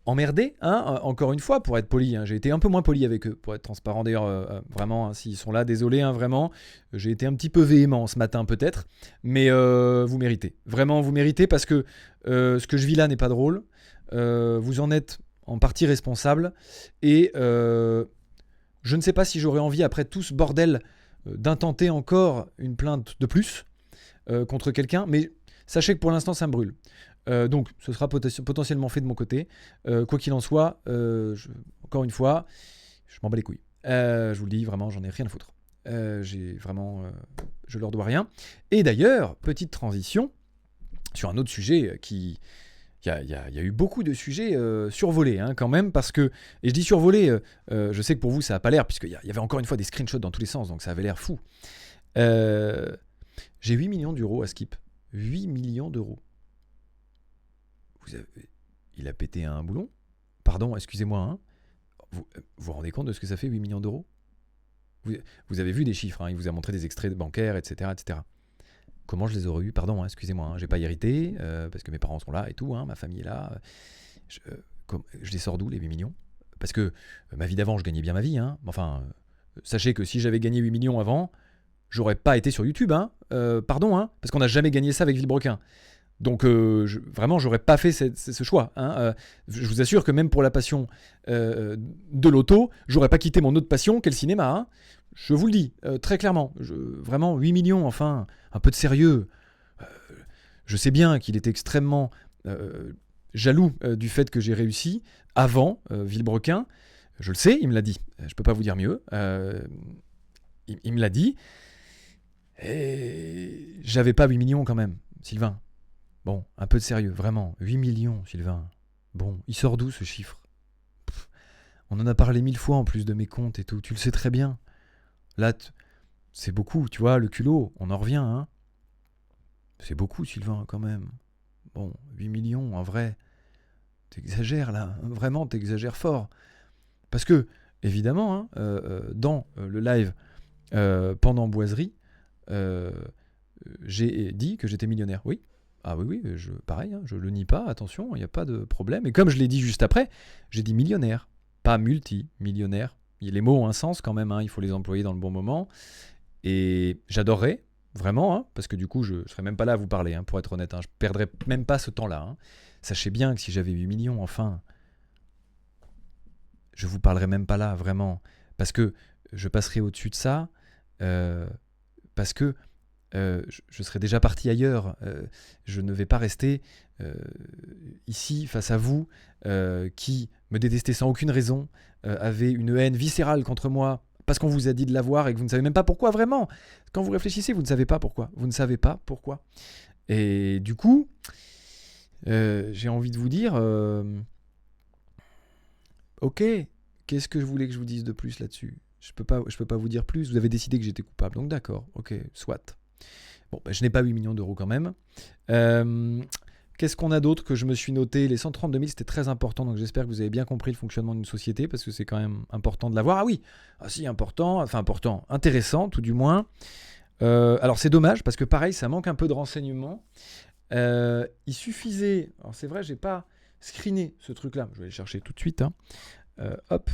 emmerdé, hein, encore une fois, pour être poli, hein, j'ai été un peu moins poli avec eux, pour être transparent d'ailleurs, vraiment, hein, s'ils sont là, désolé, hein, vraiment, j'ai été un petit peu véhément ce matin peut-être, mais vous méritez, vraiment vous méritez, parce que ce que je vis là n'est pas drôle, vous en êtes en partie responsable, et je ne sais pas si j'aurais envie, après tout ce bordel, d'intenter encore une plainte de plus contre quelqu'un, mais sachez que pour l'instant ça me brûle. Donc, ce sera potentiellement fait de mon côté. Quoi qu'il en soit, encore une fois, je m'en bats les couilles. Je vous le dis, vraiment, j'en ai rien à foutre. J'ai vraiment, je leur dois rien. Et d'ailleurs, petite transition sur un autre sujet qui... Il y a eu beaucoup de sujets survolés, hein, quand même, parce que... Et je dis survolés, je sais que pour vous, ça n'a pas l'air, puisqu'il y avait encore une fois des screenshots dans tous les sens, donc ça avait l'air fou. J'ai 8 millions d'euros à Skip. 8 millions d'euros. Il a pété un boulon? Pardon, excusez-moi. Hein. Vous rendez compte de ce que ça fait, 8 millions d'euros? Vous avez vu des chiffres, hein, il vous a montré des extraits bancaires, etc. etc. Comment je les aurais eus? Pardon, hein, excusez-moi, hein, j'ai pas hérité, parce que mes parents sont là et tout, hein, ma famille est là. Je les sors d'où, les 8 millions? Parce que ma vie d'avant, je gagnais bien ma vie. Hein. Enfin, sachez que si j'avais gagné 8 millions avant, j'aurais pas été sur YouTube. Hein. Pardon, hein, parce qu'on n'a jamais gagné ça avec Villebrequin. Donc vraiment, j'aurais pas fait ce choix. Hein. Je vous assure que même pour la passion de l'auto, j'aurais pas quitté mon autre passion qu'est le cinéma. Hein. Je vous le dis très clairement. Vraiment, 8 millions, enfin, un peu de sérieux. Je sais bien qu'il était extrêmement jaloux du fait que j'ai réussi avant Villebrequin. Je le sais, il me l'a dit. Je peux pas vous dire mieux. Il me l'a dit. Et j'avais pas 8 millions quand même, Sylvain. Bon, un peu de sérieux, vraiment. 8 millions, Sylvain. Bon, il sort d'où ce chiffre? On en a parlé 1000 fois en plus de mes comptes et tout. Tu le sais très bien. Là, c'est beaucoup, tu vois, le culot. On en revient, hein. C'est beaucoup, Sylvain, quand même. Bon, 8 millions, en vrai. T'exagères, là. Vraiment, t'exagères fort. Parce que, évidemment, hein, dans le live pendant Boiserie, j'ai dit que j'étais millionnaire. Oui. Ah oui, pareil, hein, je le nie pas, attention, il n'y a pas de problème. Et comme je l'ai dit juste après, j'ai dit millionnaire, pas multi-millionnaire. Les mots ont un sens quand même, hein, il faut les employer dans le bon moment. Et j'adorerais, vraiment, hein, parce que du coup, je ne serais même pas là à vous parler, hein, pour être honnête. Hein, je ne perdrais même pas ce temps-là. Hein. Sachez bien que si j'avais 8 millions, enfin, je ne vous parlerais même pas là, vraiment. Parce que je passerai au-dessus de ça, parce que je serais déjà parti ailleurs. Je ne vais pas rester ici face à vous qui me détestez sans aucune raison, avez une haine viscérale contre moi parce qu'on vous a dit de l'avoir et que vous ne savez même pas pourquoi vraiment. Quand vous réfléchissez, vous ne savez pas pourquoi. Vous ne savez pas pourquoi. Et du coup, j'ai envie de vous dire, ok, qu'est-ce que je voulais que je vous dise de plus là-dessus? Je peux pas vous dire plus. Vous avez décidé que j'étais coupable, donc d'accord, ok, soit. Bon, je n'ai pas 8 millions d'euros quand même. Qu'est-ce qu'on a d'autre que je me suis noté? Les 132 000, c'était très important, donc j'espère que vous avez bien compris le fonctionnement d'une société, parce que c'est quand même important de l'avoir. Ah oui, important, intéressant tout du moins. Alors c'est dommage, parce que pareil, ça manque un peu de renseignements. Il suffisait... Alors c'est vrai, j'ai pas screené ce truc-là. Je vais aller chercher tout de suite. Hein. Hop.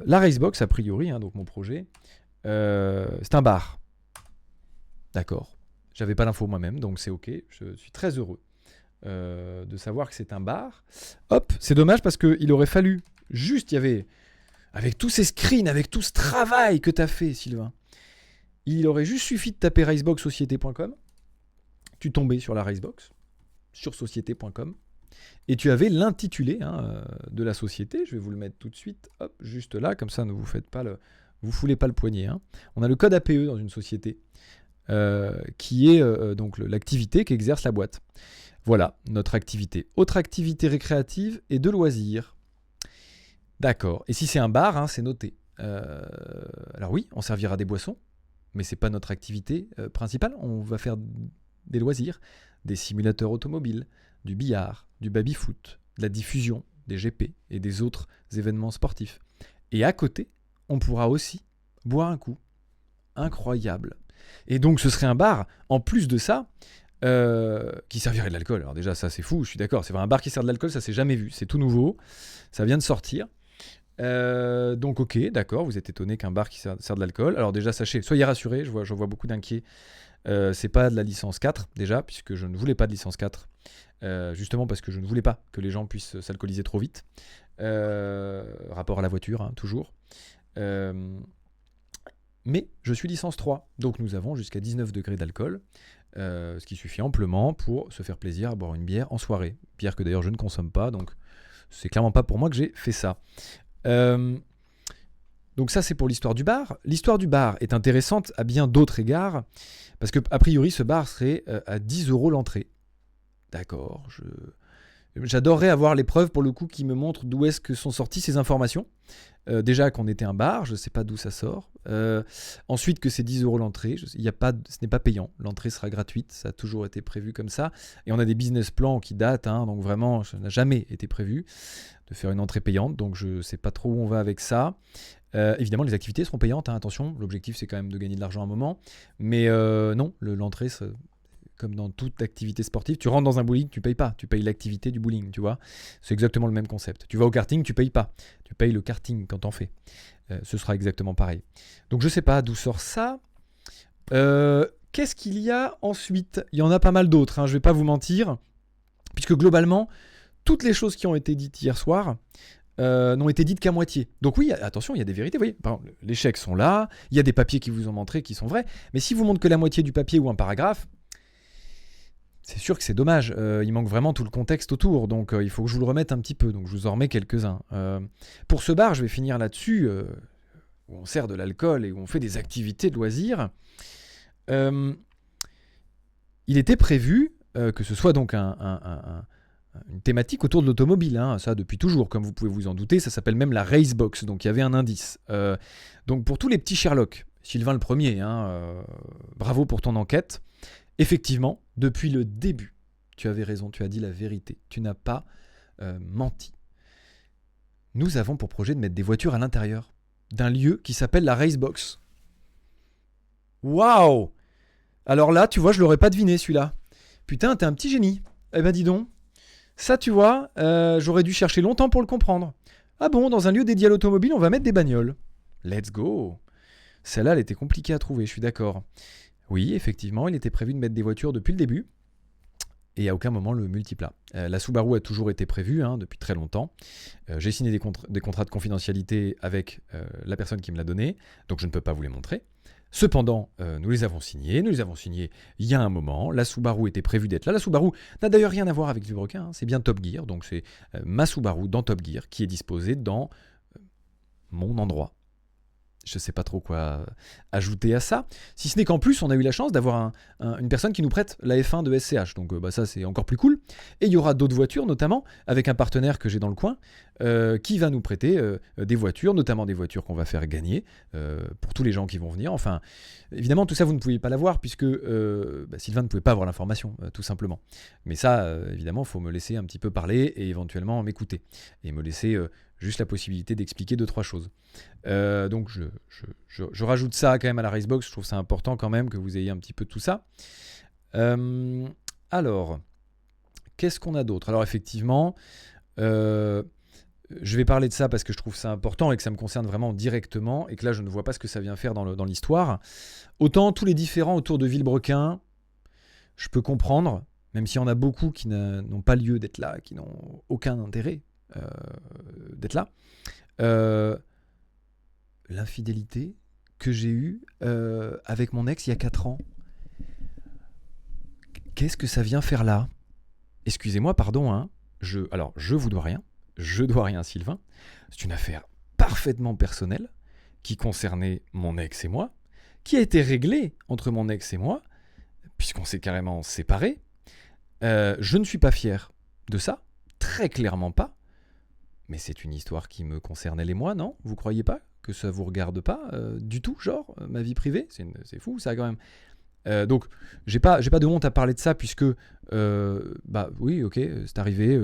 La Racebox, a priori, donc mon projet, c'est un bar. D'accord. J'avais pas l'info moi-même, donc c'est ok. Je suis très heureux de savoir que c'est un bar. Hop, c'est dommage parce qu'il aurait fallu juste, il y avait, avec tous ces screens, avec tout ce travail que tu as fait, Sylvain, il aurait juste suffi de taper raceboxsociété.com. Tu tombais sur la Racebox, sur société.com, et tu avais l'intitulé de la société. Je vais vous le mettre tout de suite, hop, juste là, comme ça, ne vous faites pas vous foulez pas le poignet. On a le code APE dans une société, qui est donc l'activité qu'exerce la boîte. Voilà, notre activité. Autre activité récréative et de loisirs. D'accord. Et si c'est un bar, c'est noté. Alors oui, on servira des boissons, mais c'est pas notre activité principale. On va faire des loisirs, des simulateurs automobiles, du billard, du baby-foot, de la diffusion, des GP et des autres événements sportifs. Et à côté, on pourra aussi boire un coup. Incroyable. Et donc ce serait un bar, en plus de ça, qui servirait de l'alcool. Alors déjà, ça c'est fou, je suis d'accord. C'est vrai, un bar qui sert de l'alcool, ça s'est jamais vu. C'est tout nouveau, ça vient de sortir. Donc ok, d'accord, vous êtes étonné qu'un bar qui sert de l'alcool. Alors déjà, sachez, soyez rassurés, je vois beaucoup d'inquiets. C'est pas de la licence 4 déjà, puisque je ne voulais pas de licence 4. Justement parce que je ne voulais pas que les gens puissent s'alcooliser trop vite. Rapport à la voiture, toujours. Mais je suis licence 3, donc nous avons jusqu'à 19 degrés d'alcool, ce qui suffit amplement pour se faire plaisir à boire une bière en soirée. Bière que d'ailleurs je ne consomme pas, donc c'est clairement pas pour moi que j'ai fait ça. Donc ça c'est pour l'histoire du bar. L'histoire du bar est intéressante à bien d'autres égards, parce que a priori ce bar serait à 10 € l'entrée. D'accord, j'adorerais avoir les preuves pour le coup qui me montrent d'où est-ce que sont sorties ces informations. Déjà qu'on était un bar, je ne sais pas d'où ça sort. Ensuite que c'est 10 € l'entrée, ce n'est pas payant, l'entrée sera gratuite, ça a toujours été prévu comme ça. Et on a des business plans qui datent, donc vraiment ça n'a jamais été prévu de faire une entrée payante, donc je ne sais pas trop où on va avec ça. Évidemment les activités seront payantes, attention, l'objectif c'est quand même de gagner de l'argent à un moment. Mais non, l'entrée, comme dans toute activité sportive, tu rentres dans un bowling, tu payes pas, tu payes l'activité du bowling, tu vois. C'est exactement le même concept. Tu vas au karting, tu payes pas, tu payes le karting quand t'en fais. Ce sera exactement pareil. Donc je sais pas d'où sort ça. Qu'est-ce qu'il y a ensuite ? Il y en a pas mal d'autres, je vais pas vous mentir, puisque globalement, toutes les choses qui ont été dites hier soir n'ont été dites qu'à moitié. Donc oui, attention, il y a des vérités, vous voyez. Par exemple, les chèques sont là, il y a des papiers qui vous ont montré qui sont vrais, mais si vous montrez que la moitié du papier ou un paragraphe, c'est sûr que c'est dommage, il manque vraiment tout le contexte autour, donc il faut que je vous le remette un petit peu, donc je vous en remets quelques-uns. Pour ce bar, je vais finir là-dessus, où on sert de l'alcool et où on fait des activités de loisirs. Il était prévu que ce soit donc une thématique autour de l'automobile, ça depuis toujours, comme vous pouvez vous en douter, ça s'appelle même la Racebox, donc il y avait un indice. Donc pour tous les petits Sherlock, Sylvain le premier, bravo pour ton enquête. Effectivement, depuis le début, tu avais raison, tu as dit la vérité. Tu n'as pas menti. Nous avons pour projet de mettre des voitures à l'intérieur d'un lieu qui s'appelle la Racebox. Waouh! Alors là, tu vois, je l'aurais pas deviné celui-là. Putain, t'es un petit génie. Eh ben dis donc. Ça, tu vois, j'aurais dû chercher longtemps pour le comprendre. Ah bon, dans un lieu dédié à l'automobile, on va mettre des bagnoles. Let's go! Celle-là, elle était compliquée à trouver, je suis d'accord. Oui, effectivement, il était prévu de mettre des voitures depuis le début, et à aucun moment le multiplat. La Subaru a toujours été prévue depuis très longtemps. J'ai signé des contrats de confidentialité avec la personne qui me l'a donné, donc je ne peux pas vous les montrer. Cependant, nous les avons signés il y a un moment. La Subaru était prévue d'être là. La Subaru n'a d'ailleurs rien à voir avec Vilebrequin, c'est bien Top Gear, donc c'est ma Subaru dans Top Gear qui est disposée dans mon endroit. Je ne sais pas trop quoi ajouter à ça. Si ce n'est qu'en plus, on a eu la chance d'avoir une personne qui nous prête la F1 de SCH. Donc ça, c'est encore plus cool. Et il y aura d'autres voitures, notamment avec un partenaire que j'ai dans le coin, qui va nous prêter des voitures, notamment des voitures qu'on va faire gagner pour tous les gens qui vont venir. Enfin, évidemment, tout ça, vous ne pouviez pas l'avoir puisque Sylvain ne pouvait pas avoir l'information, tout simplement. Mais ça, évidemment, il faut me laisser un petit peu parler et éventuellement m'écouter. Et me laisser juste la possibilité d'expliquer 2-3 choses. Donc je rajoute ça quand même à la Racebox, je trouve ça important quand même que vous ayez un petit peu tout ça. Alors, qu'est-ce qu'on a d'autre ? Alors effectivement, Je vais parler de ça parce que je trouve ça important et que ça me concerne vraiment directement et que là je ne vois pas ce que ça vient faire dans l'histoire. Autant tous les différends autour de Villebrequin, je peux comprendre, même s'il y en a beaucoup qui n'ont pas lieu d'être là, qui n'ont aucun intérêt d'être là. L'infidélité que j'ai eue avec mon ex il y a 4 ans. Qu'est-ce que ça vient faire là? Excusez-moi, pardon, hein. Alors, je vous dois rien. Je dois rien, Sylvain. C'est une affaire parfaitement personnelle qui concernait mon ex et moi, qui a été réglée entre mon ex et moi, puisqu'on s'est carrément séparés. Je ne suis pas fier de ça, très clairement pas. Mais c'est une histoire qui me concerne elle et moi, non? Vous croyez pas que ça vous regarde pas du tout, genre, ma vie privée? C'est fou, ça, quand même. Donc, j'ai pas de honte à parler de ça, puisque, oui, ok, c'est arrivé.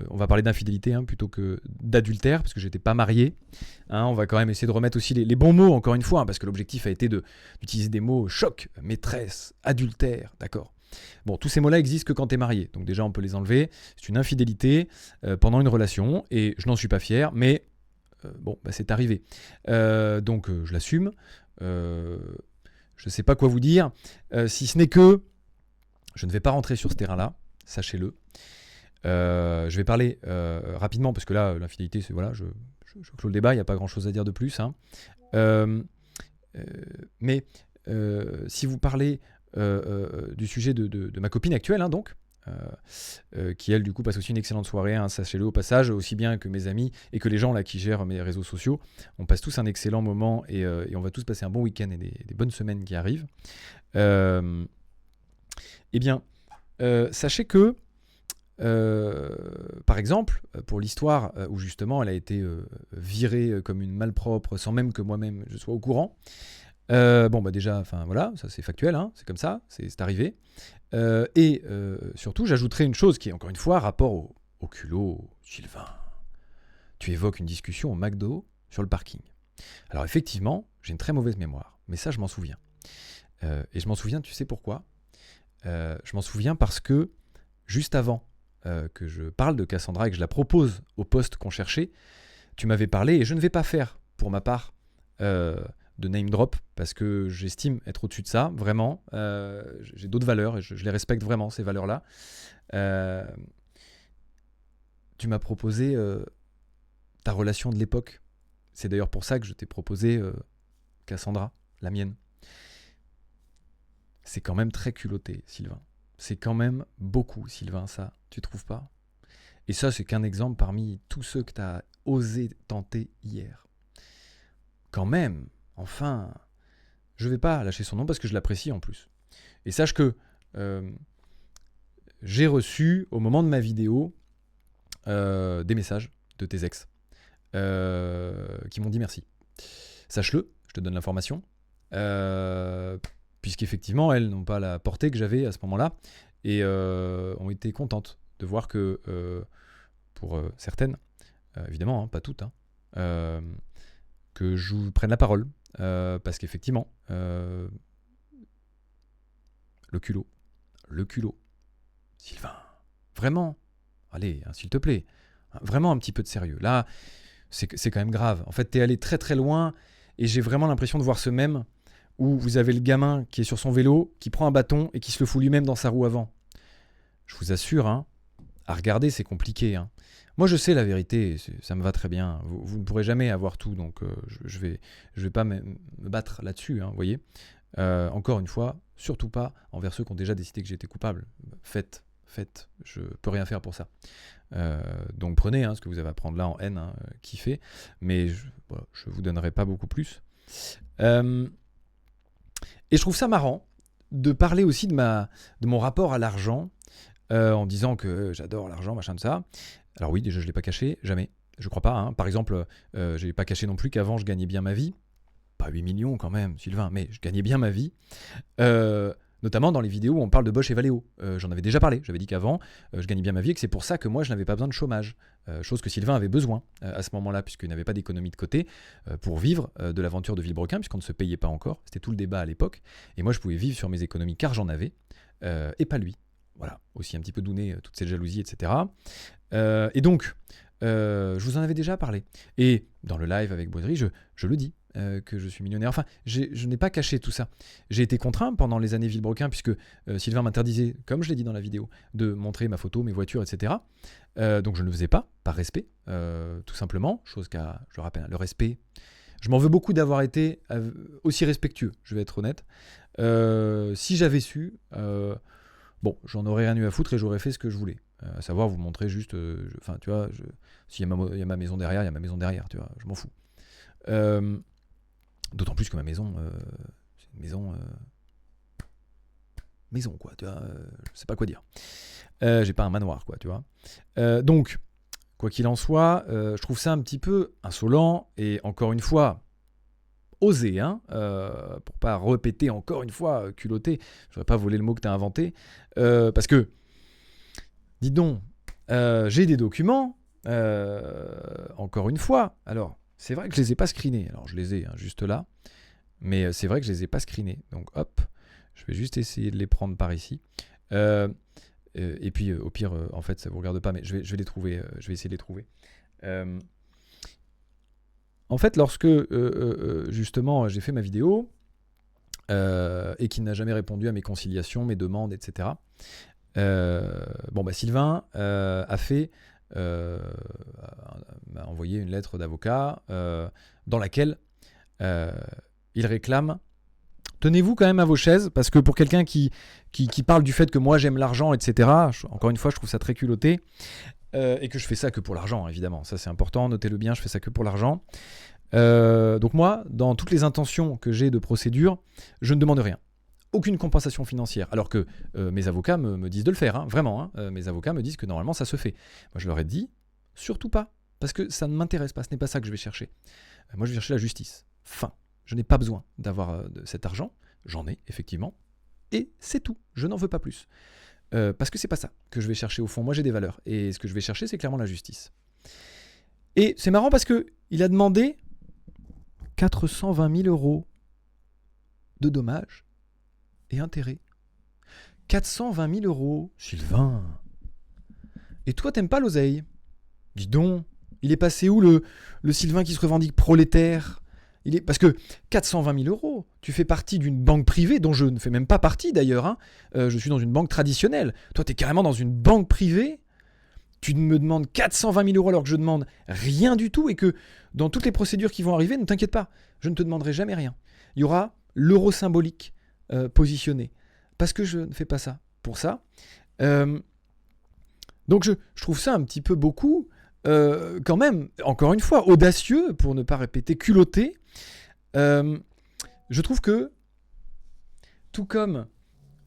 On va parler d'infidélité plutôt que d'adultère, parce que j'étais pas marié. On va quand même essayer de remettre aussi les bons mots, encore une fois, parce que l'objectif a été d'utiliser des mots choc, maîtresse, adultère, d'accord. Bon, tous ces mots-là existent que quand t'es marié, donc déjà on peut les enlever. C'est une infidélité pendant une relation, et je n'en suis pas fier, mais c'est arrivé. Donc je l'assume. Je ne sais pas quoi vous dire, si ce n'est que je ne vais pas rentrer sur ce terrain-là, sachez-le. Je vais parler rapidement, parce que là, l'infidélité, c'est voilà, je clôt le débat, il n'y a pas grand-chose à dire de plus. Mais si vous parlez du sujet de ma copine actuelle, donc, qui elle du coup passe aussi une excellente soirée, sachez-le au passage, aussi bien que mes amis et que les gens là qui gèrent mes réseaux sociaux, on passe tous un excellent moment et on va tous passer un bon week-end et des bonnes semaines qui arrivent. Eh bien, sachez que par exemple, pour l'histoire où justement elle a été virée comme une malpropre sans même que moi-même je sois au courant, déjà, enfin voilà, ça c'est factuel, c'est comme ça, c'est arrivé. Et surtout, j'ajouterai une chose qui est encore une fois rapport au culot. Sylvain, tu évoques une discussion au McDo sur le parking. Alors effectivement, j'ai une très mauvaise mémoire, mais ça je m'en souviens. Et je m'en souviens, tu sais pourquoi? Je m'en souviens parce que juste avant que je parle de Cassandra et que je la propose au poste qu'on cherchait, tu m'avais parlé, et je ne vais pas faire pour ma part de name drop, parce que j'estime être au-dessus de ça, vraiment. J'ai d'autres valeurs, et je les respecte vraiment, ces valeurs-là. Tu m'as proposé ta relation de l'époque. C'est d'ailleurs pour ça que je t'ai proposé Cassandra, la mienne. C'est quand même très culotté, Sylvain. C'est quand même beaucoup, Sylvain, ça. Tu trouves pas? Et ça, c'est qu'un exemple parmi tous ceux que tu as osé tenter hier. Quand même, enfin, je vais pas lâcher son nom parce que je l'apprécie en plus. Et sache que j'ai reçu au moment de ma vidéo des messages de tes ex qui m'ont dit merci. Sache-le, je te donne l'information, puisqu'effectivement elles n'ont pas la portée que j'avais à ce moment-là et ont été contentes de voir que pour certaines, évidemment, pas toutes, que je vous prenne la parole. Parce qu'effectivement, le culot, Sylvain, vraiment, allez, s'il te plaît, vraiment un petit peu de sérieux. Là, c'est quand même grave. En fait, t'es allé très très loin et j'ai vraiment l'impression de voir ce mème où vous avez le gamin qui est sur son vélo, qui prend un bâton et qui se le fout lui-même dans sa roue avant. Je vous assure, à regarder, c'est compliqué. Moi, je sais la vérité, ça me va très bien. Vous ne pourrez jamais avoir tout, donc je vais pas me battre là-dessus, vous voyez. Encore une fois, surtout pas envers ceux qui ont déjà décidé que j'étais coupable. Faites, je peux rien faire pour ça. Donc prenez ce que vous avez à prendre là en haine, kiffez, mais je vous donnerai pas beaucoup plus. Et je trouve ça marrant de parler aussi de mon rapport à l'argent, en disant que j'adore l'argent, machin de ça. Alors oui, déjà je l'ai pas caché, jamais. Je crois pas. Par exemple, je n'ai pas caché non plus qu'avant je gagnais bien ma vie. Pas 8 millions quand même, Sylvain, mais je gagnais bien ma vie. Notamment dans les vidéos où on parle de Bosch et Valeo. J'en avais déjà parlé. J'avais dit qu'avant, je gagnais bien ma vie et que c'est pour ça que moi, je n'avais pas besoin de chômage. Chose que Sylvain avait besoin à ce moment-là, puisqu'il n'avait pas d'économie de côté pour vivre de l'aventure de Villebrequin, puisqu'on ne se payait pas encore. C'était tout le débat à l'époque. Et moi, je pouvais vivre sur mes économies car j'en avais, et pas lui. Voilà, aussi un petit peu douné toute cette jalousie, etc. Et donc, Je vous en avais déjà parlé. Et dans le live avec Boiserie, je le dis, que je suis millionnaire. Enfin, je n'ai pas caché tout ça. J'ai été contraint pendant les années Villebrequin, puisque Sylvain m'interdisait, comme je l'ai dit dans la vidéo, de montrer ma photo, mes voitures, etc. Donc je ne le faisais pas, par respect, tout simplement. Chose qu'à, je le rappelle, le respect, je m'en veux beaucoup d'avoir été aussi respectueux, je vais être honnête. Si j'avais su, bon, j'en aurais rien eu à foutre et j'aurais fait ce que je voulais. À savoir vous montrer juste, enfin tu vois, s'il y a ma maison derrière, il y a ma maison derrière, tu vois, je m'en fous. D'autant plus que ma maison, c'est une maison quoi, tu vois, je sais pas quoi dire. J'ai pas un manoir quoi, tu vois. Donc, quoi qu'il en soit, je trouve ça un petit peu insolent et encore une fois, osé, hein, pour pas répéter encore une fois, culotté, je voudrais pas voler le mot que tu as inventé, parce que, dis donc, j'ai des documents, encore une fois, alors, c'est vrai que je les ai pas screenés, alors je les ai juste là, mais c'est vrai que je les ai pas screenés, donc hop, je vais juste essayer de les prendre par ici, et puis au pire, en fait, ça vous regarde pas, mais je vais les trouver, je vais essayer de les trouver. En fait, lorsque justement j'ai fait ma vidéo et qu'il n'a jamais répondu à mes conciliations, mes demandes, etc. Bon, bah, Sylvain m'a envoyé une lettre d'avocat dans laquelle il réclame. Tenez-vous quand même à vos chaises, parce que pour quelqu'un qui parle du fait que moi j'aime l'argent, etc., encore une fois, je trouve ça très culotté. Et que je fais ça que pour l'argent, évidemment. Ça, c'est important, notez-le bien, je fais ça que pour l'argent. Donc moi, dans toutes les intentions que j'ai de procédure, je ne demande rien. Aucune compensation financière. Alors que mes avocats me disent de le faire, hein, vraiment. Hein. Mes avocats me disent que normalement, ça se fait. Moi, je leur ai dit, surtout pas. Parce que ça ne m'intéresse pas, ce n'est pas ça que je vais chercher. Moi, je vais chercher la justice. Fin. Je n'ai pas besoin d'avoir de cet argent. J'en ai, effectivement. Et c'est tout. Je n'en veux pas plus. Parce que c'est pas ça que je vais chercher au fond. Moi j'ai des valeurs et ce que je vais chercher c'est clairement la justice. Et c'est marrant parce que il a demandé 420 000 € de dommages et intérêts. 420 000 €, Sylvain. Et toi t'aimes pas l'oseille? Dis donc, il est passé où le Sylvain qui se revendique prolétaire? Parce que 420 000 €, tu fais partie d'une banque privée dont je ne fais même pas partie d'ailleurs. Hein. Je suis dans une banque traditionnelle. Toi, tu es carrément dans une banque privée. Tu me demandes 420 000 € alors que je demande rien du tout et que dans toutes les procédures qui vont arriver, ne t'inquiète pas, je ne te demanderai jamais rien. Il y aura l'euro symbolique positionné. Parce que je ne fais pas ça pour ça. Donc je trouve ça un petit peu beaucoup. Quand même, encore une fois, audacieux, pour ne pas répéter culotté. Je trouve que, tout comme,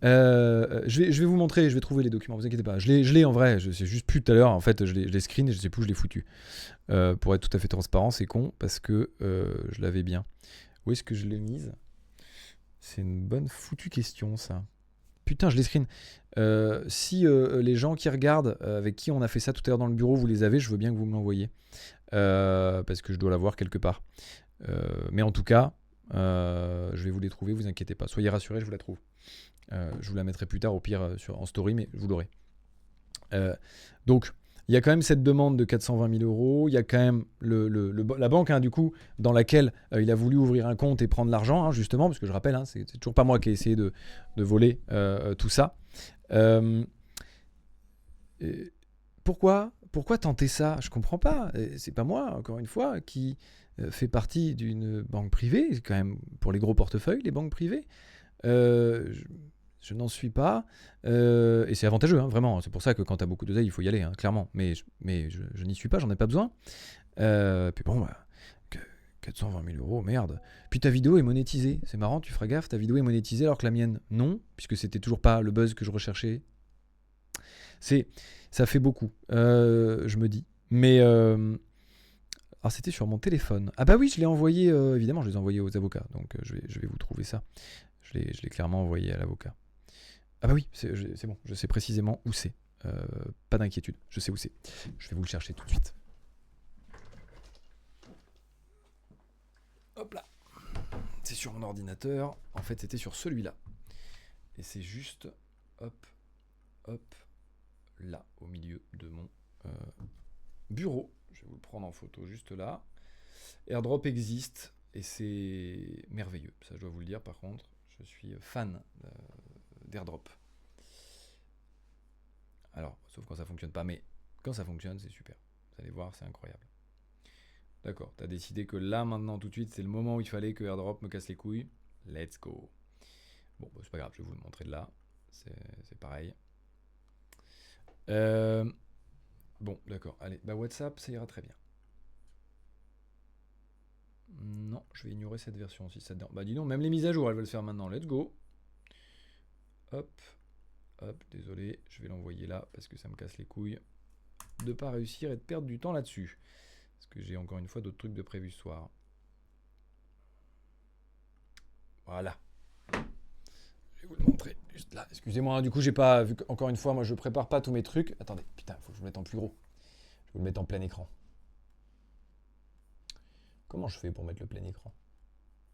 je vais vous montrer, je vais trouver les documents, vous inquiétez pas, je l'ai en vrai, je sais juste plus tout à l'heure, en fait, je l'ai screen et je sais plus où je l'ai foutu. Pour être tout à fait transparent, c'est con, parce que je l'avais bien. Où est-ce que je l'ai mise? C'est une bonne foutue question, ça. Putain, je les screen. Si les gens qui regardent, avec qui on a fait ça tout à l'heure dans le bureau, vous les avez, je veux bien que vous me l'envoyiez. Parce que je dois l'avoir quelque part. Mais en tout cas, je vais vous les trouver, vous inquiétez pas. Soyez rassurés, je vous la trouve. Je vous la mettrai plus tard, au pire, en story, mais vous l'aurez. Donc, il y a quand même cette demande de 420 000 €. Il y a quand même la banque, hein, du coup, dans laquelle il a voulu ouvrir un compte et prendre l'argent, hein, justement, parce que je rappelle, hein, c'est toujours pas moi qui ai essayé de voler tout ça. Pourquoi tenter ça? Je comprends pas. C'est pas moi, encore une fois, qui fait partie d'une banque privée. C'est quand même pour les gros portefeuilles, les banques privées. Je n'en suis pas. Et c'est avantageux, hein, vraiment. C'est pour ça que quand tu as beaucoup d'oseille, il faut y aller, hein, clairement. Mais je n'y suis pas, j'en ai pas besoin. Puis bon, bah, 420 000 €, merde. Puis ta vidéo est monétisée. C'est marrant, tu feras gaffe, ta vidéo est monétisée alors que la mienne, non, puisque c'était toujours pas le buzz que je recherchais. Ça fait beaucoup, je me dis. Mais alors c'était sur mon téléphone. Ah bah oui, je l'ai envoyé, évidemment, je les ai envoyés aux avocats. Donc je vais vous trouver ça. Je l'ai clairement envoyé à l'avocat. Ah bah oui, c'est bon, je sais précisément où c'est. Pas d'inquiétude, je sais où c'est. Je vais vous le chercher tout de suite. Hop là. C'est sur mon ordinateur. En fait, c'était sur celui-là. Et c'est juste, hop, là, au milieu de bureau. Je vais vous le prendre en photo juste là. AirDrop existe et c'est merveilleux. Ça, je dois vous le dire, par contre. Je suis fan d'AirDrop. Alors, sauf quand ça fonctionne pas, mais quand ça fonctionne, c'est super. Vous allez voir, c'est incroyable. D'accord, tu as décidé que là, maintenant, tout de suite, c'est le moment où il fallait que AirDrop me casse les couilles. Let's go. Bon, bah, c'est pas grave, je vais vous le montrer de là. C'est pareil. Bon, d'accord. Allez, bah WhatsApp, ça ira très bien. Non, je vais ignorer cette version si ça te dérange. Bah dis donc, même les mises à jour, elles veulent le faire maintenant. Let's go. Hop. Hop, désolé, je vais l'envoyer là parce que ça me casse les couilles de pas réussir et de perdre du temps là-dessus. Parce que j'ai encore une fois d'autres trucs de prévu ce soir. Voilà. Je vais vous le montrer juste là. Excusez-moi, du coup, j'ai pas vu encore une fois, moi je prépare pas tous mes trucs. Attendez, putain, faut que je vous le mette en plus gros. Je vais vous le mettre en plein écran. Comment je fais pour mettre le plein écran?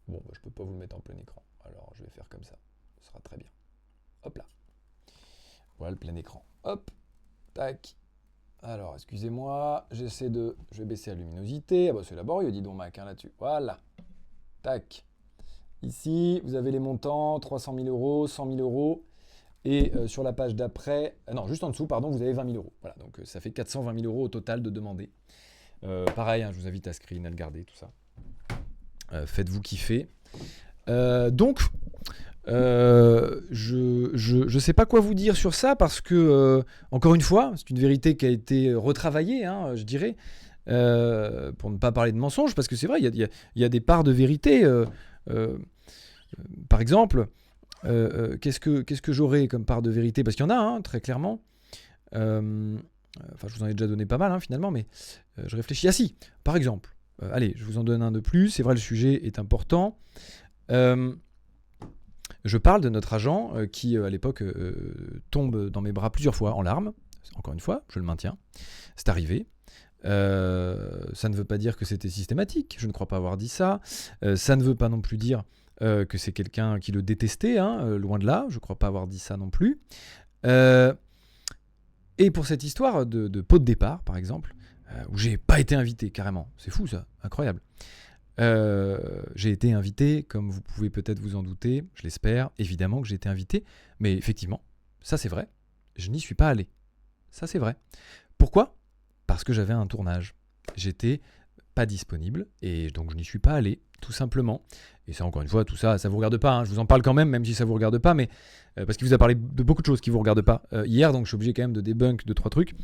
Bon, bah, je peux pas vous le mettre en plein écran. Alors, je vais faire comme ça. Ce sera très bien. Hop là. Voilà le plein écran. Hop. Tac. Alors, excusez-moi. Je vais baisser la luminosité. Ah bah, c'est laborieux, dis donc, Mac, hein, là-dessus. Voilà. Tac. Ici, vous avez les montants, 300 000 euros, 100 000 euros. Et sur la page d'après, non, juste en dessous, pardon, vous avez 20 000 euros. Voilà, donc ça fait 420 000 euros au total de demandés. Pareil, hein, je vous invite à screen, à le garder, tout ça. Faites-vous kiffer. Donc, je sais pas quoi vous dire sur ça parce que, encore une fois, c'est une vérité qui a été retravaillée, hein, je dirais, pour ne pas parler de mensonge, parce que c'est vrai, il y a des parts de vérité. Par exemple, qu'est-ce que j'aurais comme part de vérité? Parce qu'il y en a, hein, très clairement. Enfin, je vous en ai déjà donné pas mal, hein, finalement, mais je réfléchis. Ah si, par exemple, allez, je vous en donne un de plus. C'est vrai, le sujet est important. Je parle de notre agent qui, à l'époque, tombe dans mes bras plusieurs fois en larmes. Encore une fois, je le maintiens. C'est arrivé. Ça ne veut pas dire que c'était systématique. Je ne crois pas avoir dit ça. Ça ne veut pas non plus dire que c'est quelqu'un qui le détestait. Hein, loin de là. Je ne crois pas avoir dit ça non plus. Et pour cette histoire de pot de départ, par exemple, où j'ai pas été invité, carrément. C'est fou, ça. Incroyable. J'ai été invité, comme vous pouvez peut-être vous en douter, je l'espère, évidemment que j'ai été invité, mais effectivement, ça c'est vrai, je n'y suis pas allé. Ça c'est vrai. Pourquoi? Parce que j'avais un tournage. J'étais pas disponible, et donc je n'y suis pas allé, tout simplement. Et ça, encore une fois, tout ça, ça vous regarde pas, hein. Je vous en parle quand même si ça vous regarde pas, mais parce qu'il vous a parlé de beaucoup de choses qui vous regardent pas hier, donc je suis obligé quand même de débunk 2-3 trucs,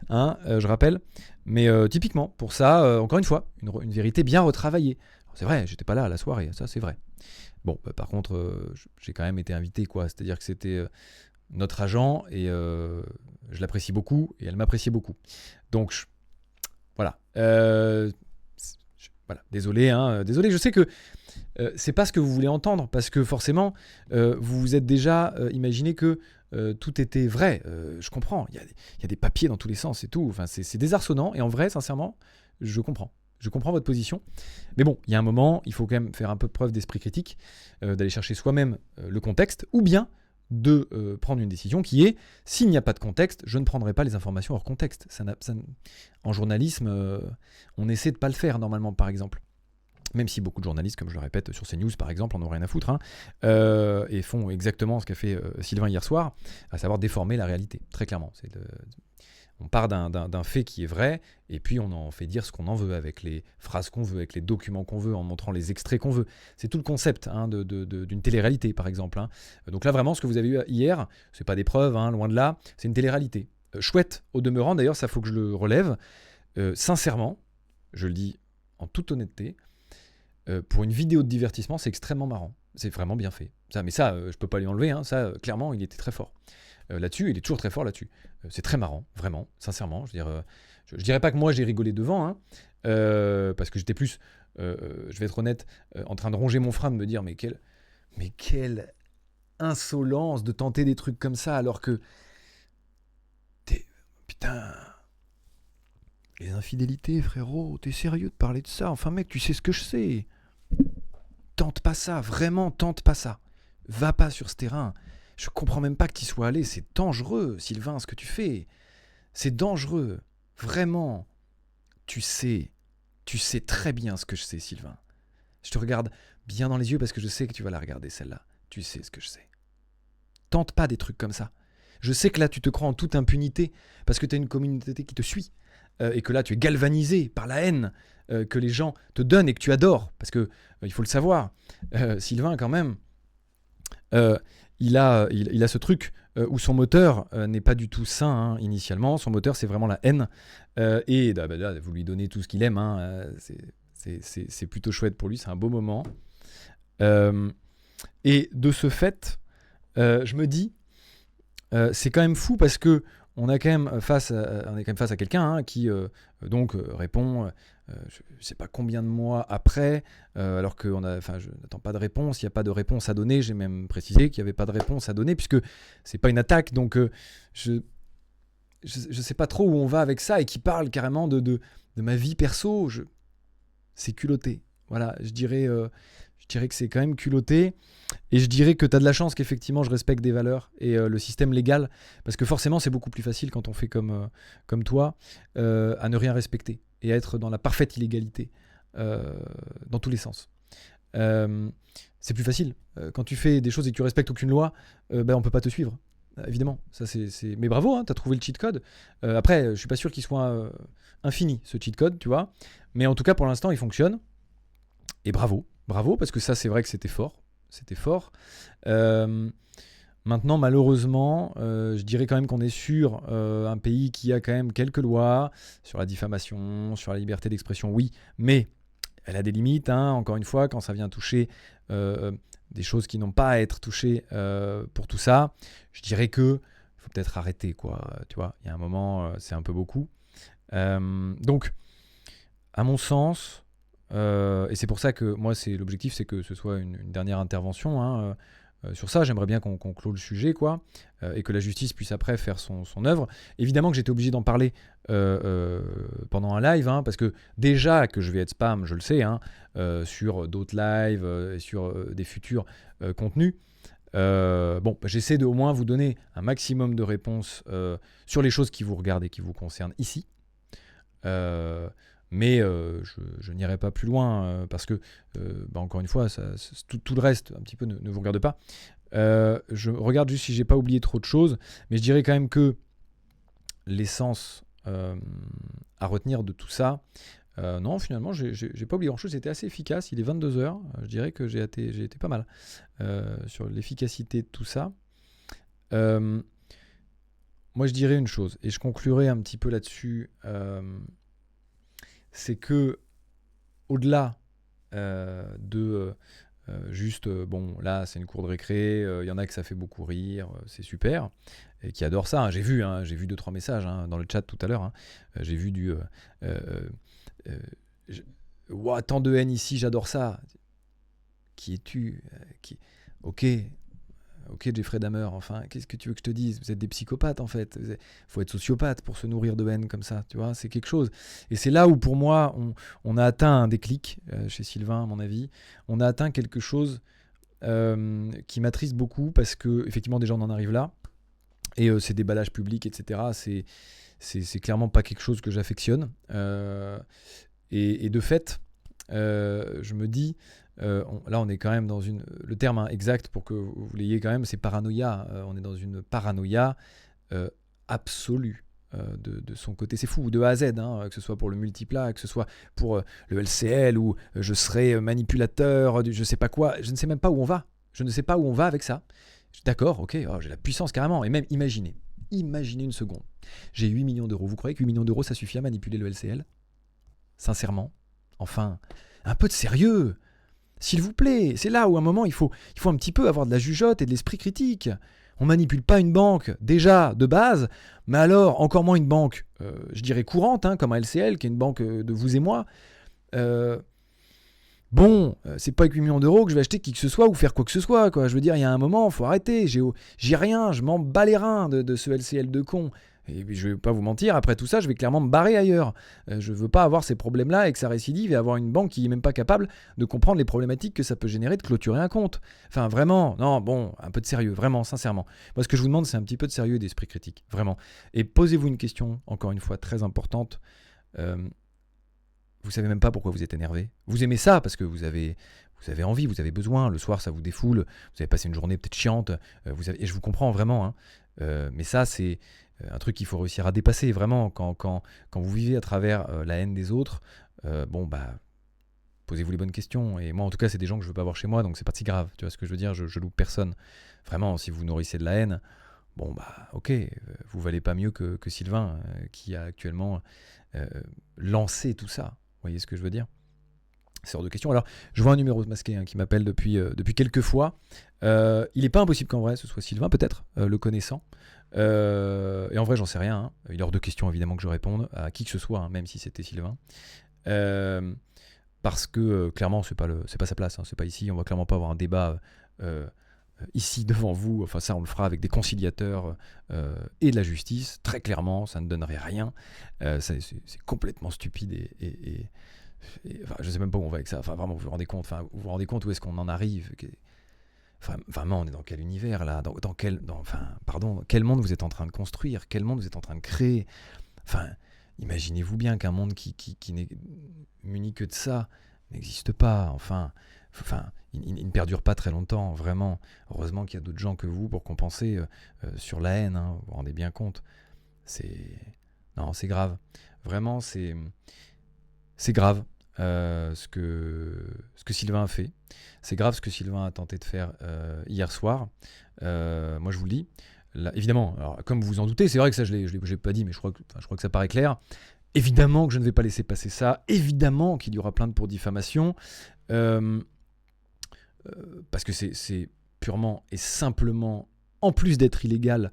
hein, je rappelle. Mais typiquement, pour ça, encore une fois, une vérité bien retravaillée. Alors, c'est vrai, j'étais pas là à la soirée, ça c'est vrai. Bon, par contre, j'ai quand même été invité, quoi. C'est-à-dire que c'était notre agent, et je l'apprécie beaucoup, et elle m'appréciait beaucoup. Donc, voilà. Voilà, désolé, hein, désolé, je sais que c'est pas ce que vous voulez entendre, parce que forcément, vous vous êtes déjà imaginé que tout était vrai. Je comprends, il y a des papiers dans tous les sens et tout, enfin, c'est désarçonnant, et en vrai, sincèrement, je comprends. Je comprends votre position, mais bon, il y a un moment, il faut quand même faire un peu preuve d'esprit critique, d'aller chercher soi-même le contexte, ou bien de prendre une décision qui est, s'il n'y a pas de contexte, je ne prendrai pas les informations hors contexte. En journalisme, on essaie de ne pas le faire normalement, par exemple. Même si beaucoup de journalistes, comme je le répète, sur CNews par exemple, en ont rien à foutre, hein, et font exactement ce qu'a fait Sylvain hier soir, à savoir déformer la réalité, très clairement. On part d'un fait qui est vrai, et puis on en fait dire ce qu'on en veut, avec les phrases qu'on veut, avec les documents qu'on veut, en montrant les extraits qu'on veut. C'est tout le concept, hein, d'une télé-réalité, par exemple, hein. Donc là, vraiment, ce que vous avez eu hier, c'est pas des preuves, hein, loin de là, c'est une télé-réalité. Chouette, au demeurant, d'ailleurs, ça faut que je le relève. Sincèrement, je le dis en toute honnêteté, pour une vidéo de divertissement, c'est extrêmement marrant. C'est vraiment bien fait. Mais ça, je peux pas lui enlever, hein, ça, clairement, il était très fort. Là-dessus, il est toujours très fort là-dessus. C'est très marrant, vraiment, sincèrement. Je veux dire, je dirais pas que moi j'ai rigolé devant, hein, parce que j'étais plus, je vais être honnête, en train de ronger mon frein, de me dire mais quelle insolence de tenter des trucs comme ça alors que putain, les infidélités, frérot, t'es sérieux de parler de ça? Enfin mec, tu sais ce que je sais. Tente pas ça, vraiment, tente pas ça. Va pas sur ce terrain. Je comprends même pas que tu y sois allé, c'est dangereux, Sylvain, ce que tu fais. C'est dangereux, vraiment. tu sais très bien ce que je sais, Sylvain. Je te regarde bien dans les yeux parce que je sais que tu vas la regarder, celle-là. Tu sais ce que je sais. Tente pas des trucs comme ça. Je sais que là, tu te crois en toute impunité parce que tu as une communauté qui te suit et que là, tu es galvanisé par la haine que les gens te donnent et que tu adores. Parce que, il faut le savoir, Sylvain, quand même, il a ce truc où son moteur n'est pas du tout sain initialement. Son moteur, c'est vraiment la haine. Et là, vous lui donnez tout ce qu'il aime. C'est plutôt chouette pour lui. C'est un beau moment. Et de ce fait, je me dis, c'est quand même fou parce que on est quand même face à quelqu'un qui donc répond, je ne sais pas combien de mois après, alors que je n'attends pas de réponse, il n'y a pas de réponse à donner. J'ai même précisé qu'il n'y avait pas de réponse à donner puisque c'est pas une attaque. Donc je sais pas trop où on va avec ça et qui parle carrément de ma vie perso. C'est culotté. Voilà, je dirais que c'est quand même culotté. Et je dirais que tu as de la chance qu'effectivement je respecte des valeurs et le système légal, parce que forcément c'est beaucoup plus facile quand on fait comme toi, à ne rien respecter et à être dans la parfaite illégalité dans tous les sens. C'est plus facile. Quand tu fais des choses et que tu respectes aucune loi, on peut pas te suivre. Évidemment, ça c'est. Mais bravo, tu as trouvé le cheat code. Après, je suis pas sûr qu'il soit infini ce cheat code, tu vois. Mais en tout cas, pour l'instant, il fonctionne. Et bravo, parce que ça, c'est vrai que c'était fort. Maintenant, malheureusement, je dirais quand même qu'on est sur un pays qui a quand même quelques lois sur la diffamation, sur la liberté d'expression, oui, mais elle a des limites, encore une fois, quand ça vient toucher des choses qui n'ont pas à être touchées pour tout ça, je dirais que faut peut-être arrêter, quoi. Tu vois, il y a un moment, c'est un peu beaucoup. Donc, à mon sens, et c'est pour ça que moi, l'objectif, c'est que ce soit une dernière intervention sur ça. J'aimerais bien qu'on clôt le sujet, quoi, et que la justice puisse après faire son œuvre. Évidemment que j'étais obligé d'en parler pendant un live, parce que déjà que je vais être spam, je le sais, sur d'autres lives et sur des futurs contenus. J'essaie de au moins vous donner un maximum de réponses sur les choses qui vous regardent et qui vous concernent ici. Mais je n'irai pas plus loin parce que, encore une fois, tout le reste, un petit peu, ne vous regarde pas. Je regarde juste si j'ai pas oublié trop de choses, mais je dirais quand même que l'essence à retenir de tout ça, non, finalement, j'ai pas oublié grand-chose, c'était assez efficace, il est 22h, je dirais que j'ai été pas mal sur l'efficacité de tout ça. Moi, je dirais une chose, et je conclurai un petit peu là-dessus, c'est que au-delà de juste, là c'est une cour de récré, il y en a que ça fait beaucoup rire, c'est super, et qui adorent ça. J'ai vu 2-3 messages dans le chat tout à l'heure. J'ai vu du tant de haine ici, j'adore ça. Qui es-tu Ok, Jeffrey Dahmer, enfin, qu'est-ce que tu veux que je te dise? Vous êtes des psychopathes, en fait. Il faut être sociopathe pour se nourrir de haine comme ça, tu vois, c'est quelque chose. Et c'est là où, pour moi, on a atteint un déclic, chez Sylvain, à mon avis. On a atteint quelque chose qui m'attriste beaucoup, parce que, effectivement, déjà, on en arrive là. Et ces déballages publics, etc., c'est clairement pas quelque chose que j'affectionne. Et de fait, je me dis... là, on est quand même dans le terme exact pour que vous l'ayez quand même, c'est paranoïa. On est dans une paranoïa absolue de son côté. C'est fou, de A à Z, que ce soit pour le multiplat, que ce soit pour le LCL, ou je serai manipulateur, je sais pas quoi. Je ne sais même pas où on va. Je ne sais pas où on va avec ça. D'accord, ok, j'ai la puissance carrément. Et même, imaginez une seconde. J'ai 8 millions d'euros. Vous croyez que 8 millions d'euros, ça suffit à manipuler le LCL? Sincèrement? Enfin, un peu de sérieux! S'il vous plaît, c'est là où à un moment il faut un petit peu avoir de la jugeote et de l'esprit critique. On manipule pas une banque déjà de base, mais alors encore moins une banque, je dirais courante, comme un LCL, qui est une banque de vous et moi. C'est pas avec 8 millions d'euros que je vais acheter qui que ce soit ou faire quoi que ce soit, quoi. Je veux dire, il y a un moment, il faut arrêter. J'ai rien, je m'en bats les reins de ce LCL de con. Et je vais pas vous mentir, après tout ça, je vais clairement me barrer ailleurs. Je veux pas avoir ces problèmes-là et que ça récidive et avoir une banque qui est même pas capable de comprendre les problématiques que ça peut générer de clôturer un compte. Enfin, vraiment, non, un peu de sérieux, vraiment, sincèrement. Moi, ce que je vous demande, c'est un petit peu de sérieux et d'esprit critique, vraiment. Et posez-vous une question, encore une fois, très importante. vous savez même pas pourquoi vous êtes énervé. Vous aimez ça parce que vous avez envie, vous avez besoin. Le soir, ça vous défoule. Vous avez passé une journée peut-être chiante. Et je vous comprends vraiment. Hein. Mais ça, c'est un truc qu'il faut réussir à dépasser. Vraiment, quand vous vivez à travers la haine des autres, posez-vous les bonnes questions. Et moi, en tout cas, c'est des gens que je veux pas voir chez moi, donc c'est pas si grave. Tu vois ce que je veux dire ? Je loupe personne. Vraiment, si vous nourrissez de la haine, ok, vous valez pas mieux que Sylvain, qui a actuellement lancé tout ça. Vous voyez ce que je veux dire ? C'est hors de question. Alors, je vois un numéro masqué qui m'appelle depuis quelques fois. Il n'est pas impossible qu'en vrai ce soit Sylvain, peut-être, le connaissant. Et en vrai, j'en sais rien. Hein. Il est hors de question, évidemment, que je réponde à qui que ce soit, hein, même si c'était Sylvain. Parce que, clairement, c'est pas sa place. Hein, c'est pas ici. On va clairement pas avoir un débat ici devant vous. Enfin, ça, on le fera avec des conciliateurs et de la justice. Très clairement, ça ne donnerait rien. C'est complètement stupide et enfin, je sais même pas où on va avec ça. Enfin, vraiment, vous vous rendez compte. Enfin, vous vous rendez compte où est-ce qu'on en arrive. Enfin, vraiment, on est dans quel univers là ? Quel monde vous êtes en train de construire ? Quel monde vous êtes en train de créer ? Enfin, imaginez-vous bien qu'un monde qui n'est muni que de ça n'existe pas. Enfin, il ne perdure pas très longtemps, vraiment. Heureusement qu'il y a d'autres gens que vous pour compenser sur la haine. Hein, vous vous rendez bien compte. Non, c'est grave. Vraiment, c'est grave ce que Sylvain a fait. C'est grave ce que Sylvain a tenté de faire hier soir. Moi, je vous le dis. Là, évidemment, alors, comme vous vous en doutez, c'est vrai que ça, je l'ai pas dit, mais je crois que ça paraît clair. Évidemment que je ne vais pas laisser passer ça. Évidemment qu'il y aura plainte pour diffamation. Parce que c'est purement et simplement, en plus d'être illégal,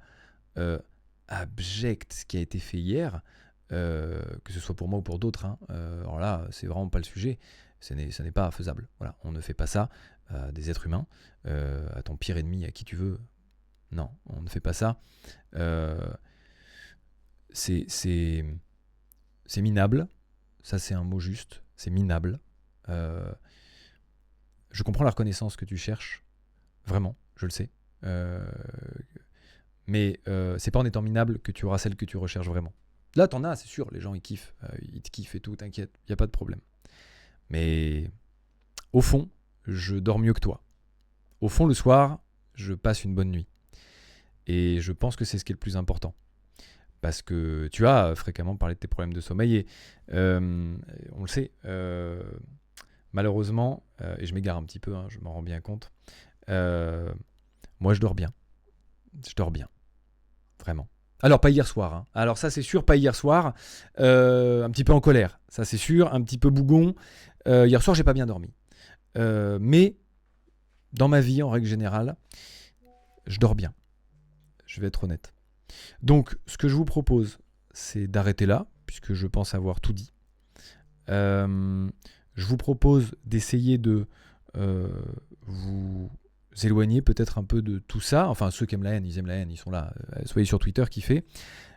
abject ce qui a été fait hier. Que ce soit pour moi ou pour d'autres, hein. Alors là, c'est vraiment pas le sujet. Ce n'est pas faisable. Voilà, on ne fait pas ça à des êtres humains, à ton pire ennemi, à qui tu veux. Non, on ne fait pas ça. C'est minable. Ça, c'est un mot juste. C'est minable. Je comprends la reconnaissance que tu cherches. Vraiment, je le sais. Mais c'est pas en étant minable que tu auras celle que tu recherches vraiment. Là, t'en as, c'est sûr, les gens, ils kiffent. Ils te kiffent et tout, t'inquiète, il n'y a pas de problème. Mais au fond, je dors mieux que toi. Au fond, le soir, je passe une bonne nuit. Et je pense que c'est ce qui est le plus important. Parce que tu as fréquemment parlé de tes problèmes de sommeil et on le sait, malheureusement, et je m'égare un petit peu, hein, je m'en rends bien compte, moi je dors bien. Je dors bien. Vraiment. Alors, pas hier soir. Hein. Alors, ça, c'est sûr, pas hier soir. Un petit peu en colère. Ça, c'est sûr. Un petit peu bougon. Hier soir, j'ai pas bien dormi. Mais, dans ma vie, en règle générale, je dors bien. Je vais être honnête. Donc, ce que je vous propose, c'est d'arrêter là, puisque je pense avoir tout dit. Je vous propose d'essayer de vous éloigner peut-être un peu de tout ça. Enfin, ceux qui aiment la haine, ils sont là. Soyez sur Twitter, kiffez.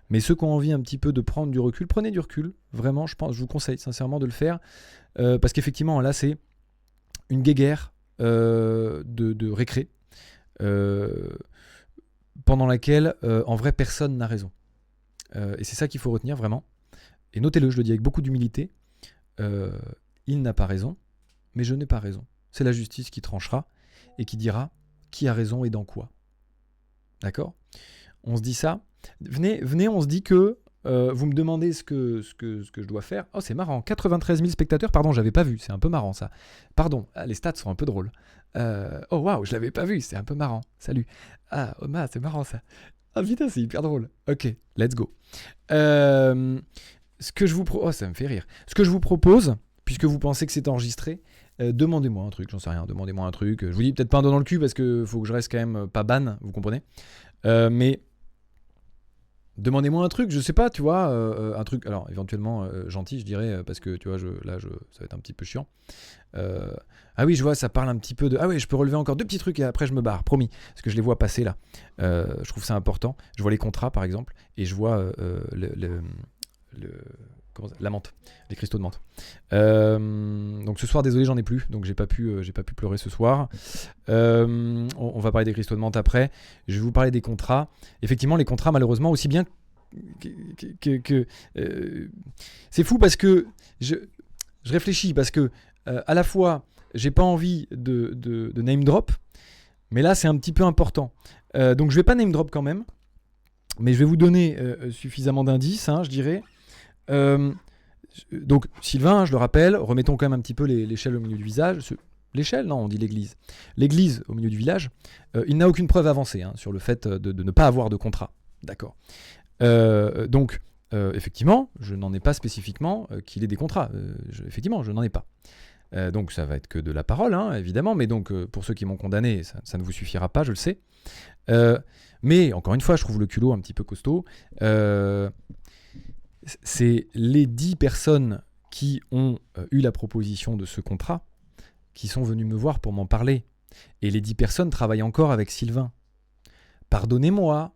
Mais ceux qui ont envie un petit peu de prendre du recul, prenez du recul. Vraiment, je vous conseille sincèrement de le faire. Parce qu'effectivement, là, c'est une guéguerre de récré. Pendant laquelle, en vrai, personne n'a raison. Et c'est ça qu'il faut retenir, vraiment. Et notez-le, je le dis avec beaucoup d'humilité. Il n'a pas raison, mais je n'ai pas raison. C'est la justice qui tranchera et qui dira qui a raison et dans quoi. D'accord ? On se dit ça. Venez, on se dit que vous me demandez ce que je dois faire. Oh, c'est marrant. 93 000 spectateurs. Pardon, j'avais pas vu. C'est un peu marrant, ça. Pardon, les stats sont un peu drôles. Oh, waouh, je l'avais pas vu. C'est un peu marrant. Salut. Ah, Oma, c'est marrant, ça. Ah, putain, c'est hyper drôle. Ok, let's go. Ce que je vous oh, ça me fait rire. Ce que je vous propose, puisque vous pensez que c'est enregistré, demandez-moi un truc, j'en sais rien, demandez-moi un truc. Je vous dis peut-être pas un doigt dans le cul parce que faut que je reste quand même pas ban, vous comprenez. Mais demandez-moi un truc, je sais pas, tu vois, un truc, alors éventuellement gentil, je dirais, parce que tu vois, ça va être un petit peu chiant. Ah oui, je vois, ça parle un petit peu de... Ah oui, je peux relever encore 2 petits trucs et après je me barre, promis, parce que je les vois passer là. Je trouve ça important. Je vois les contrats, par exemple, et je vois la menthe, les cristaux de menthe. Donc ce soir, désolé, j'en ai plus, donc j'ai pas pu pleurer ce soir. On va parler des cristaux de menthe après. Je vais vous parler des contrats. Effectivement, les contrats, malheureusement, aussi bien que c'est fou parce que je réfléchis parce que à la fois, j'ai pas envie de name drop, mais là, c'est un petit peu important. Donc, je vais pas name drop quand même, mais je vais vous donner suffisamment d'indices, je dirais. Donc, Sylvain, je le rappelle, remettons quand même un petit peu l'échelle au milieu du visage. L'échelle, non, on dit l'église. L'église au milieu du village, il n'a aucune preuve avancée sur le fait de ne pas avoir de contrat. D'accord. Donc, effectivement, je n'en ai pas spécifiquement qu'il ait des contrats. Effectivement, je n'en ai pas. Donc, ça va être que de la parole, évidemment. Mais donc, pour ceux qui m'ont condamné, ça ne vous suffira pas, je le sais. Mais, encore une fois, je trouve le culot un petit peu costaud. C'est les 10 personnes qui ont eu la proposition de ce contrat qui sont venues me voir pour m'en parler. Et les 10 personnes travaillent encore avec Sylvain. Pardonnez-moi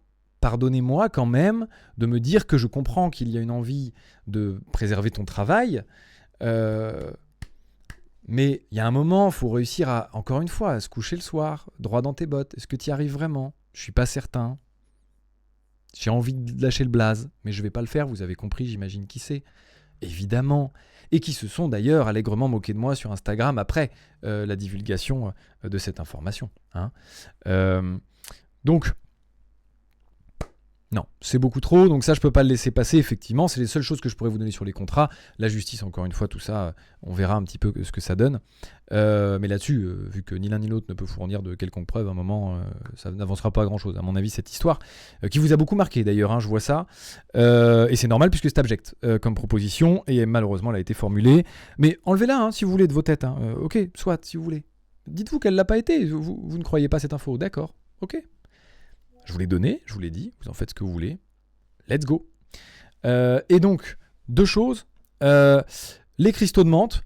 quand même de me dire que je comprends qu'il y a une envie de préserver ton travail, mais il y a un moment, il faut réussir à, encore une fois, à se coucher le soir, droit dans tes bottes. Est-ce que tu y arrives vraiment ? Je suis pas certain. J'ai envie de lâcher le blaze, mais je vais pas le faire, vous avez compris, j'imagine qui c'est. Évidemment. Et qui se sont d'ailleurs allègrement moqués de moi sur Instagram après la divulgation de cette information. Donc, non, c'est beaucoup trop, donc ça je peux pas le laisser passer, effectivement, c'est les seules choses que je pourrais vous donner sur les contrats. La justice, encore une fois, tout ça, on verra un petit peu ce que ça donne. Mais là-dessus, vu que ni l'un ni l'autre ne peut fournir de quelconque preuve, à un moment, ça n'avancera pas à grand-chose. À mon avis, cette histoire, qui vous a beaucoup marqué d'ailleurs, je vois ça, et c'est normal puisque c'est abject comme proposition, et malheureusement elle a été formulée. Mais enlevez-la si vous voulez de vos têtes. Ok, soit, si vous voulez. Dites-vous qu'elle l'a pas été, vous ne croyez pas cette info, d'accord, ok. Je vous l'ai donné, je vous l'ai dit, vous en faites ce que vous voulez. Let's go. Et donc, 2 choses. Les cristaux de menthe.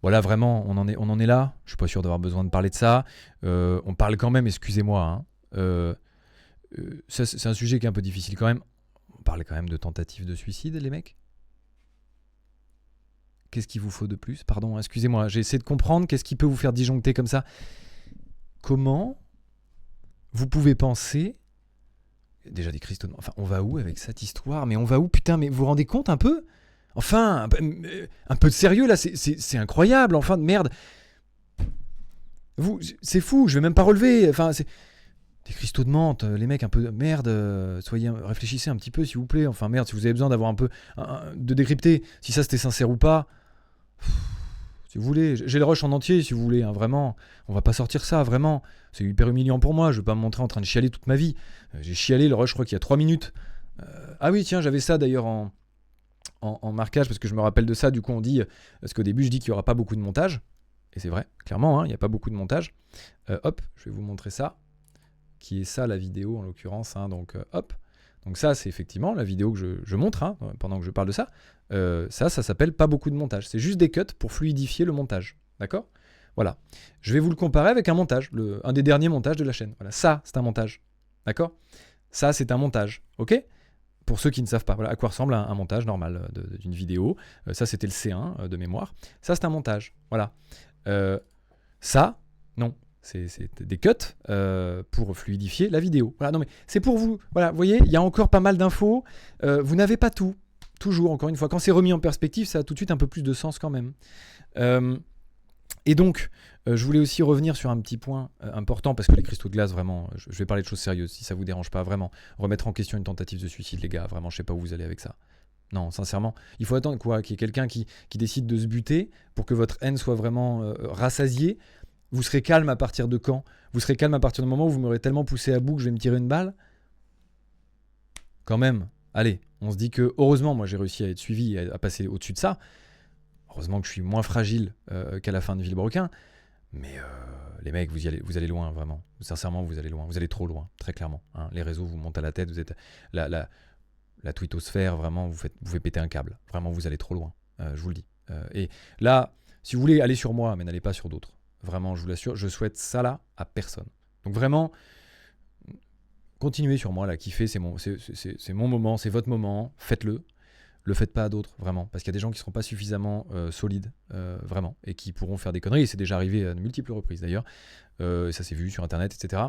Voilà, vraiment, on en est là. Je suis pas sûr d'avoir besoin de parler de ça. On parle quand même, excusez-moi. Ça, c'est un sujet qui est un peu difficile quand même. On parle quand même de tentative de suicide, les mecs. Qu'est-ce qu'il vous faut de plus ? Pardon, excusez-moi, j'ai essayé de comprendre. Qu'est-ce qui peut vous faire disjoncter comme ça ? Comment vous pouvez penser... Déjà des cristaux de menthe. Enfin, on va où avec cette histoire ? Mais on va où ? Putain, mais vous vous rendez compte un peu ? Enfin, un peu de sérieux là, c'est incroyable, enfin de merde. C'est fou, je vais même pas relever. Enfin, c'est des cristaux de menthe, les mecs, un peu de merde. Réfléchissez un petit peu, s'il vous plaît. Enfin, merde, si vous avez besoin d'avoir un peu de décrypter si ça c'était sincère ou pas. Si vous voulez, j'ai le rush en entier, si vous voulez, vraiment. On va pas sortir ça, vraiment. C'est hyper humiliant pour moi, je vais pas me montrer en train de chialer toute ma vie. J'ai chialé le rush, je crois qu'il y a 3 minutes. Ah oui, tiens, j'avais ça d'ailleurs en marquage, parce que je me rappelle de ça, du coup on dit, parce qu'au début je dis qu'il n'y aura pas beaucoup de montage, et c'est vrai, clairement, il n'y a pas beaucoup de montage. Hop, je vais vous montrer ça, qui est ça la vidéo en l'occurrence, donc hop. Donc ça, c'est effectivement la vidéo que je montre pendant que je parle de ça. Ça s'appelle pas beaucoup de montage. C'est juste des cuts pour fluidifier le montage. D'accord ? Voilà. Je vais vous le comparer avec un montage, un des derniers montages de la chaîne. Voilà, ça, c'est un montage. D'accord ? Ça, c'est un montage. Ok ? Pour ceux qui ne savent pas, voilà à quoi ressemble un montage normal d'une vidéo. Ça, c'était le C1 de mémoire. Ça, c'est un montage. Voilà. Ça, non. C'est des cuts pour fluidifier la vidéo. Voilà, non mais c'est pour vous. Voilà, vous voyez, il y a encore pas mal d'infos. Vous n'avez pas tout. Toujours, encore une fois. Quand c'est remis en perspective, ça a tout de suite un peu plus de sens quand même. Et donc, je voulais aussi revenir sur un petit point important, parce que les cristaux de glace, vraiment, je vais parler de choses sérieuses, si ça vous dérange pas, vraiment. Remettre en question une tentative de suicide, les gars, vraiment, je sais pas où vous allez avec ça. Non, sincèrement, il faut attendre quoi, qu'il y ait quelqu'un qui décide de se buter pour que votre haine soit vraiment rassasiée. Vous serez calme à partir de quand ? Vous serez calme à partir du moment où vous m'aurez tellement poussé à bout que je vais me tirer une balle ? Quand même, allez, on se dit que, heureusement, moi j'ai réussi à être suivi, à passer au-dessus de ça. Heureusement que je suis moins fragile qu'à la fin de Villebrequin. Mais les mecs, vous allez loin, vraiment. Sincèrement, vous allez loin. Vous allez trop loin, très clairement. Les réseaux vous montent à la tête. Vous êtes la twittosphère, vraiment, vous faites péter un câble. Vraiment, vous allez trop loin. Je vous le dis. Et là, si vous voulez, allez sur moi, mais n'allez pas sur d'autres. Vraiment, je vous l'assure, je souhaite ça là à personne. Donc vraiment, continuez sur moi, là, kiffez, c'est mon moment, c'est votre moment, faites-le. le faites pas à d'autres, vraiment. Parce qu'il y a des gens qui seront pas suffisamment solides, vraiment, et qui pourront faire des conneries. Et c'est déjà arrivé à de multiples reprises d'ailleurs. Et ça s'est vu sur internet, etc.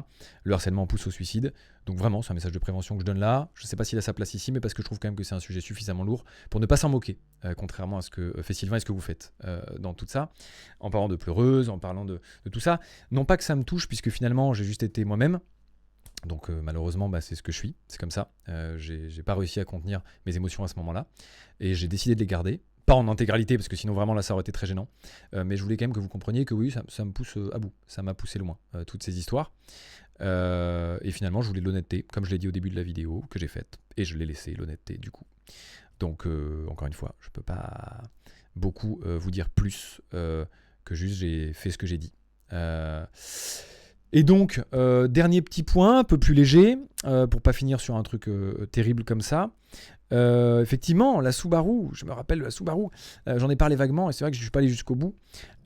Le harcèlement pousse au suicide. Donc vraiment, c'est un message de prévention que je donne là. Je sais pas s'il a sa place ici, mais parce que je trouve quand même que c'est un sujet suffisamment lourd pour ne pas s'en moquer, contrairement à ce que fait Sylvain et ce que vous faites dans tout ça, en parlant de pleureuse, en parlant de tout ça. Non pas que ça me touche, puisque finalement, j'ai juste été moi-même. Donc malheureusement, c'est ce que je suis, c'est comme ça. J'ai pas réussi à contenir mes émotions à ce moment-là, et j'ai décidé de les garder. Pas en intégralité, parce que sinon vraiment là ça aurait été très gênant. Mais je voulais quand même que vous compreniez que oui, ça me pousse à bout. Ça m'a poussé loin, toutes ces histoires. Et finalement, je voulais l'honnêteté, comme je l'ai dit au début de la vidéo, que j'ai faite. Et je l'ai laissé, l'honnêteté, du coup. Donc, encore une fois, je peux pas beaucoup vous dire plus que juste j'ai fait ce que j'ai dit. Et donc, dernier petit point, un peu plus léger, pour pas finir sur un truc terrible comme ça. Effectivement, la Subaru, je me rappelle de la Subaru, j'en ai parlé vaguement et c'est vrai que je ne suis pas allé jusqu'au bout.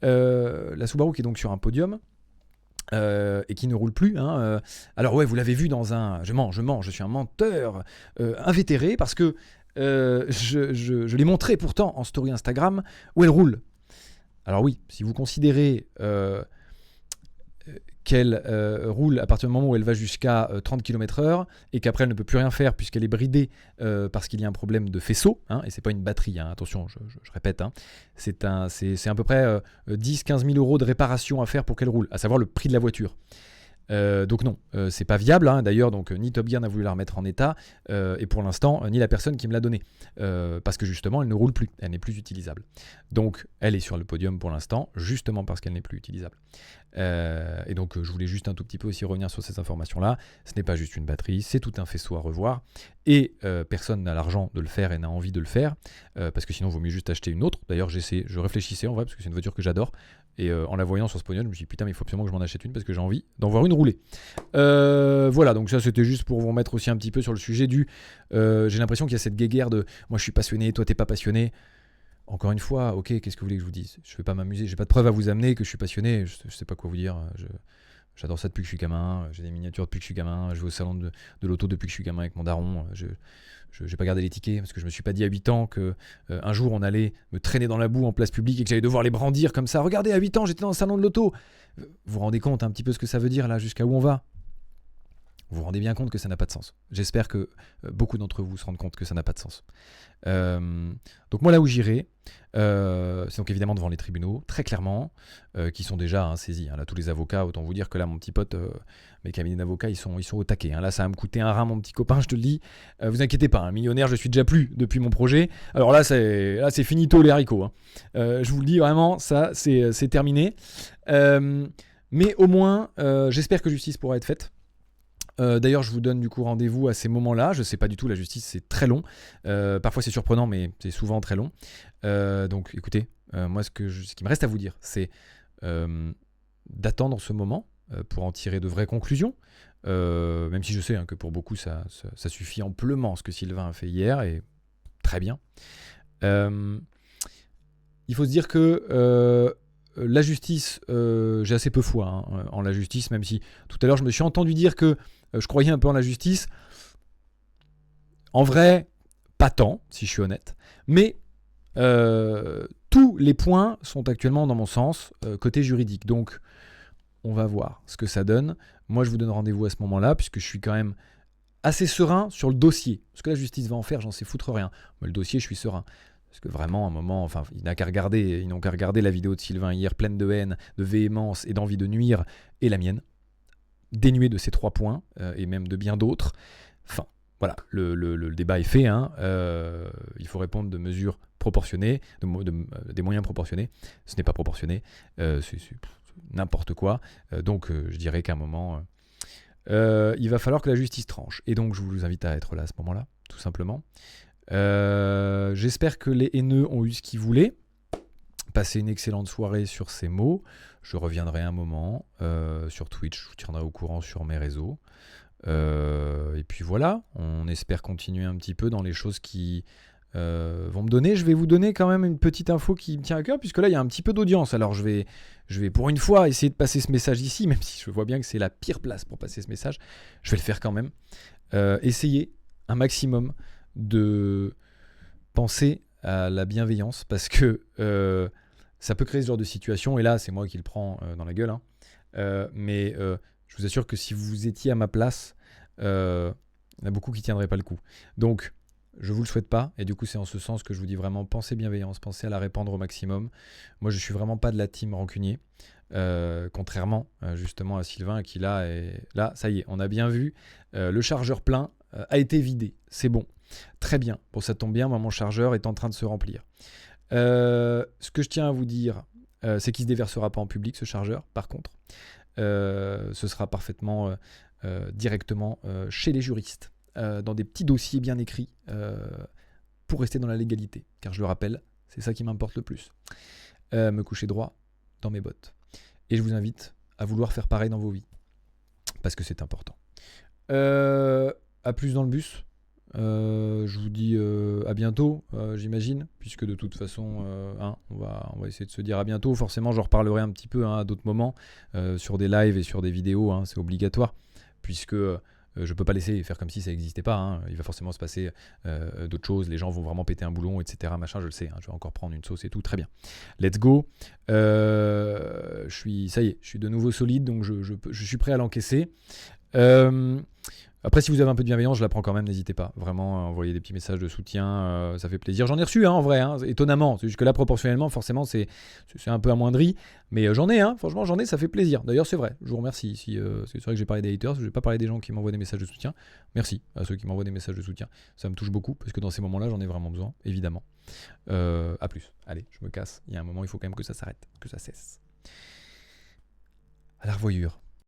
La Subaru qui est donc sur un podium et qui ne roule plus. Alors ouais, vous l'avez vu dans un... Je mens, je suis un menteur invétéré parce que je l'ai montré pourtant en story Instagram où elle roule. Alors oui, si vous considérez... qu'elle roule à partir du moment où elle va jusqu'à 30 km/h et qu'après elle ne peut plus rien faire puisqu'elle est bridée parce qu'il y a un problème de faisceau, et c'est pas une batterie, attention, je répète, c'est à peu près 10-15 000 euros de réparation à faire pour qu'elle roule, à savoir le prix de la voiture. Donc non, c'est pas viable, d'ailleurs, donc ni Top Gear n'a voulu la remettre en état, et pour l'instant, ni la personne qui me l'a donnée, parce que justement, elle ne roule plus, elle n'est plus utilisable. Donc, elle est sur le podium pour l'instant, justement parce qu'elle n'est plus utilisable. Et donc, je voulais juste un tout petit peu aussi revenir sur ces informations-là. Ce n'est pas juste une batterie, c'est tout un faisceau à revoir, et personne n'a l'argent de le faire et n'a envie de le faire, parce que sinon, il vaut mieux juste acheter une autre. D'ailleurs, je réfléchissais en vrai, parce que c'est une voiture que j'adore, et en la voyant sur ce podium, je me suis dit putain, mais il faut absolument que je m'en achète une parce que j'ai envie d'en voir une rouler. Voilà, donc ça c'était juste pour vous remettre aussi un petit peu sur le sujet du... j'ai l'impression qu'il y a cette guéguerre de moi je suis passionné, toi t'es pas passionné. Encore une fois, ok, qu'est-ce que vous voulez que je vous dise ? Je vais pas m'amuser, j'ai pas de preuve à vous amener que je suis passionné, je sais pas quoi vous dire. J'adore ça depuis que je suis gamin, j'ai des miniatures depuis que je suis gamin, je vais au salon de l'auto depuis que je suis gamin avec mon daron. Je n'ai pas gardé les tickets parce que je me suis pas dit à 8 ans que un jour on allait me traîner dans la boue en place publique et que j'allais devoir les brandir comme ça. Regardez, à 8 ans j'étais dans le salon de l'auto. Vous vous rendez compte un petit peu ce que ça veut dire là, jusqu'à où on va ? Vous vous rendez bien compte que ça n'a pas de sens. J'espère que beaucoup d'entre vous se rendent compte que ça n'a pas de sens. Donc moi là où j'irai, c'est donc évidemment devant les tribunaux, très clairement, qui sont déjà saisis. Là tous les avocats, autant vous dire que là mon petit pote, mes cabinets d'avocats, ils sont au taquet. Là ça va me coûter un rein mon petit copain, je te le dis. Vous inquiétez pas, millionnaire je suis déjà plus depuis mon projet. Alors là c'est finito les haricots. Je vous le dis vraiment, ça c'est terminé. Mais au moins, j'espère que justice pourra être faite. D'ailleurs, je vous donne du coup rendez-vous à ces moments-là. Je sais pas du tout, la justice c'est très long. Parfois c'est surprenant, mais c'est souvent très long. Donc écoutez, moi ce qui me reste à vous dire, c'est d'attendre ce moment pour en tirer de vraies conclusions. Même si je sais que pour beaucoup ça suffit amplement ce que Sylvain a fait hier, et très bien. Il faut se dire que la justice, j'ai assez peu foi en la justice, même si tout à l'heure je me suis entendu dire que je croyais un peu en la justice. En vrai, pas tant, si je suis honnête. Mais tous les points sont actuellement dans mon sens, côté juridique. Donc, on va voir ce que ça donne. Moi, je vous donne rendez-vous à ce moment-là, puisque je suis quand même assez serein sur le dossier. Ce que la justice va en faire, j'en sais foutre rien. Mais le dossier, je suis serein. Parce que vraiment, à un moment, ils n'ont qu'à regarder la vidéo de Sylvain hier, pleine de haine, de véhémence et d'envie de nuire, et la mienne, dénuée de ces 3 points, et même de bien d'autres. Enfin, voilà, le débat est fait. Il faut répondre de mesures proportionnées, des moyens proportionnés. Ce n'est pas proportionné, c'est n'importe quoi. Donc, je dirais qu'à un moment, il va falloir que la justice tranche. Et donc, je vous invite à être là à ce moment-là, tout simplement. J'espère que les haineux ont eu ce qu'ils voulaient. Passez une excellente soirée sur ces mots. Je reviendrai un moment sur Twitch. Je vous tiendrai au courant sur mes réseaux. Et puis voilà, on espère continuer un petit peu dans les choses qui vont me donner. Je vais vous donner quand même une petite info qui me tient à cœur, puisque là il y a un petit peu d'audience. Alors je vais pour une fois essayer de passer ce message ici, même si je vois bien que c'est la pire place pour passer ce message. Je vais le faire quand même. Essayez un maximum de pensez à la bienveillance parce que ça peut créer ce genre de situation. Et là, c'est moi qui le prends dans la gueule. Hein. Mais je vous assure que si vous étiez à ma place, il y en a beaucoup qui ne tiendraient pas le coup. Donc, je ne vous le souhaite pas. Et du coup, c'est en ce sens que je vous dis vraiment, pensez bienveillance, pensez à la répandre au maximum. Moi, je ne suis vraiment pas de la team rancunier. Contrairement justement à Sylvain qui là, ça y est, on a bien vu. Le chargeur plein a été vidé. C'est bon. Très bien. Bon, ça tombe bien, moi, mon chargeur est en train de se remplir. Ce que je tiens à vous dire, c'est qu'il ne se déversera pas en public, ce chargeur, par contre. Ce sera parfaitement directement chez les juristes, dans des petits dossiers bien écrits, pour rester dans la légalité. Car je le rappelle, c'est ça qui m'importe le plus. Me coucher droit dans mes bottes. Et je vous invite à vouloir faire pareil dans vos vies. Parce que c'est important. À plus dans le bus. Je vous dis à bientôt, j'imagine, puisque de toute façon, on va essayer de se dire à bientôt. Forcément, j'en reparlerai un petit peu à d'autres moments, sur des lives et sur des vidéos, c'est obligatoire, puisque je peux pas laisser faire comme si ça n'existait pas. Il va forcément se passer d'autres choses, les gens vont vraiment péter un boulon, etc. Machin, je le sais, je vais encore prendre une sauce et tout, très bien. Let's go. Ça y est, je suis de nouveau solide, donc je suis prêt à l'encaisser. Après, si vous avez un peu de bienveillance, je la prends quand même, n'hésitez pas. Vraiment, envoyez des petits messages de soutien, ça fait plaisir. J'en ai reçu, en vrai, étonnamment. C'est juste que là, proportionnellement, forcément, c'est un peu amoindri. Mais j'en ai, franchement, j'en ai, ça fait plaisir. D'ailleurs, c'est vrai, je vous remercie. C'est vrai que j'ai parlé des haters, je n'ai pas parlé des gens qui m'envoient des messages de soutien. Merci à ceux qui m'envoient des messages de soutien. Ça me touche beaucoup, parce que dans ces moments-là, j'en ai vraiment besoin, évidemment. À plus. Allez, je me casse. Il y a un moment, il faut quand même que ça s'arrête, que ça cesse. À la revoyure.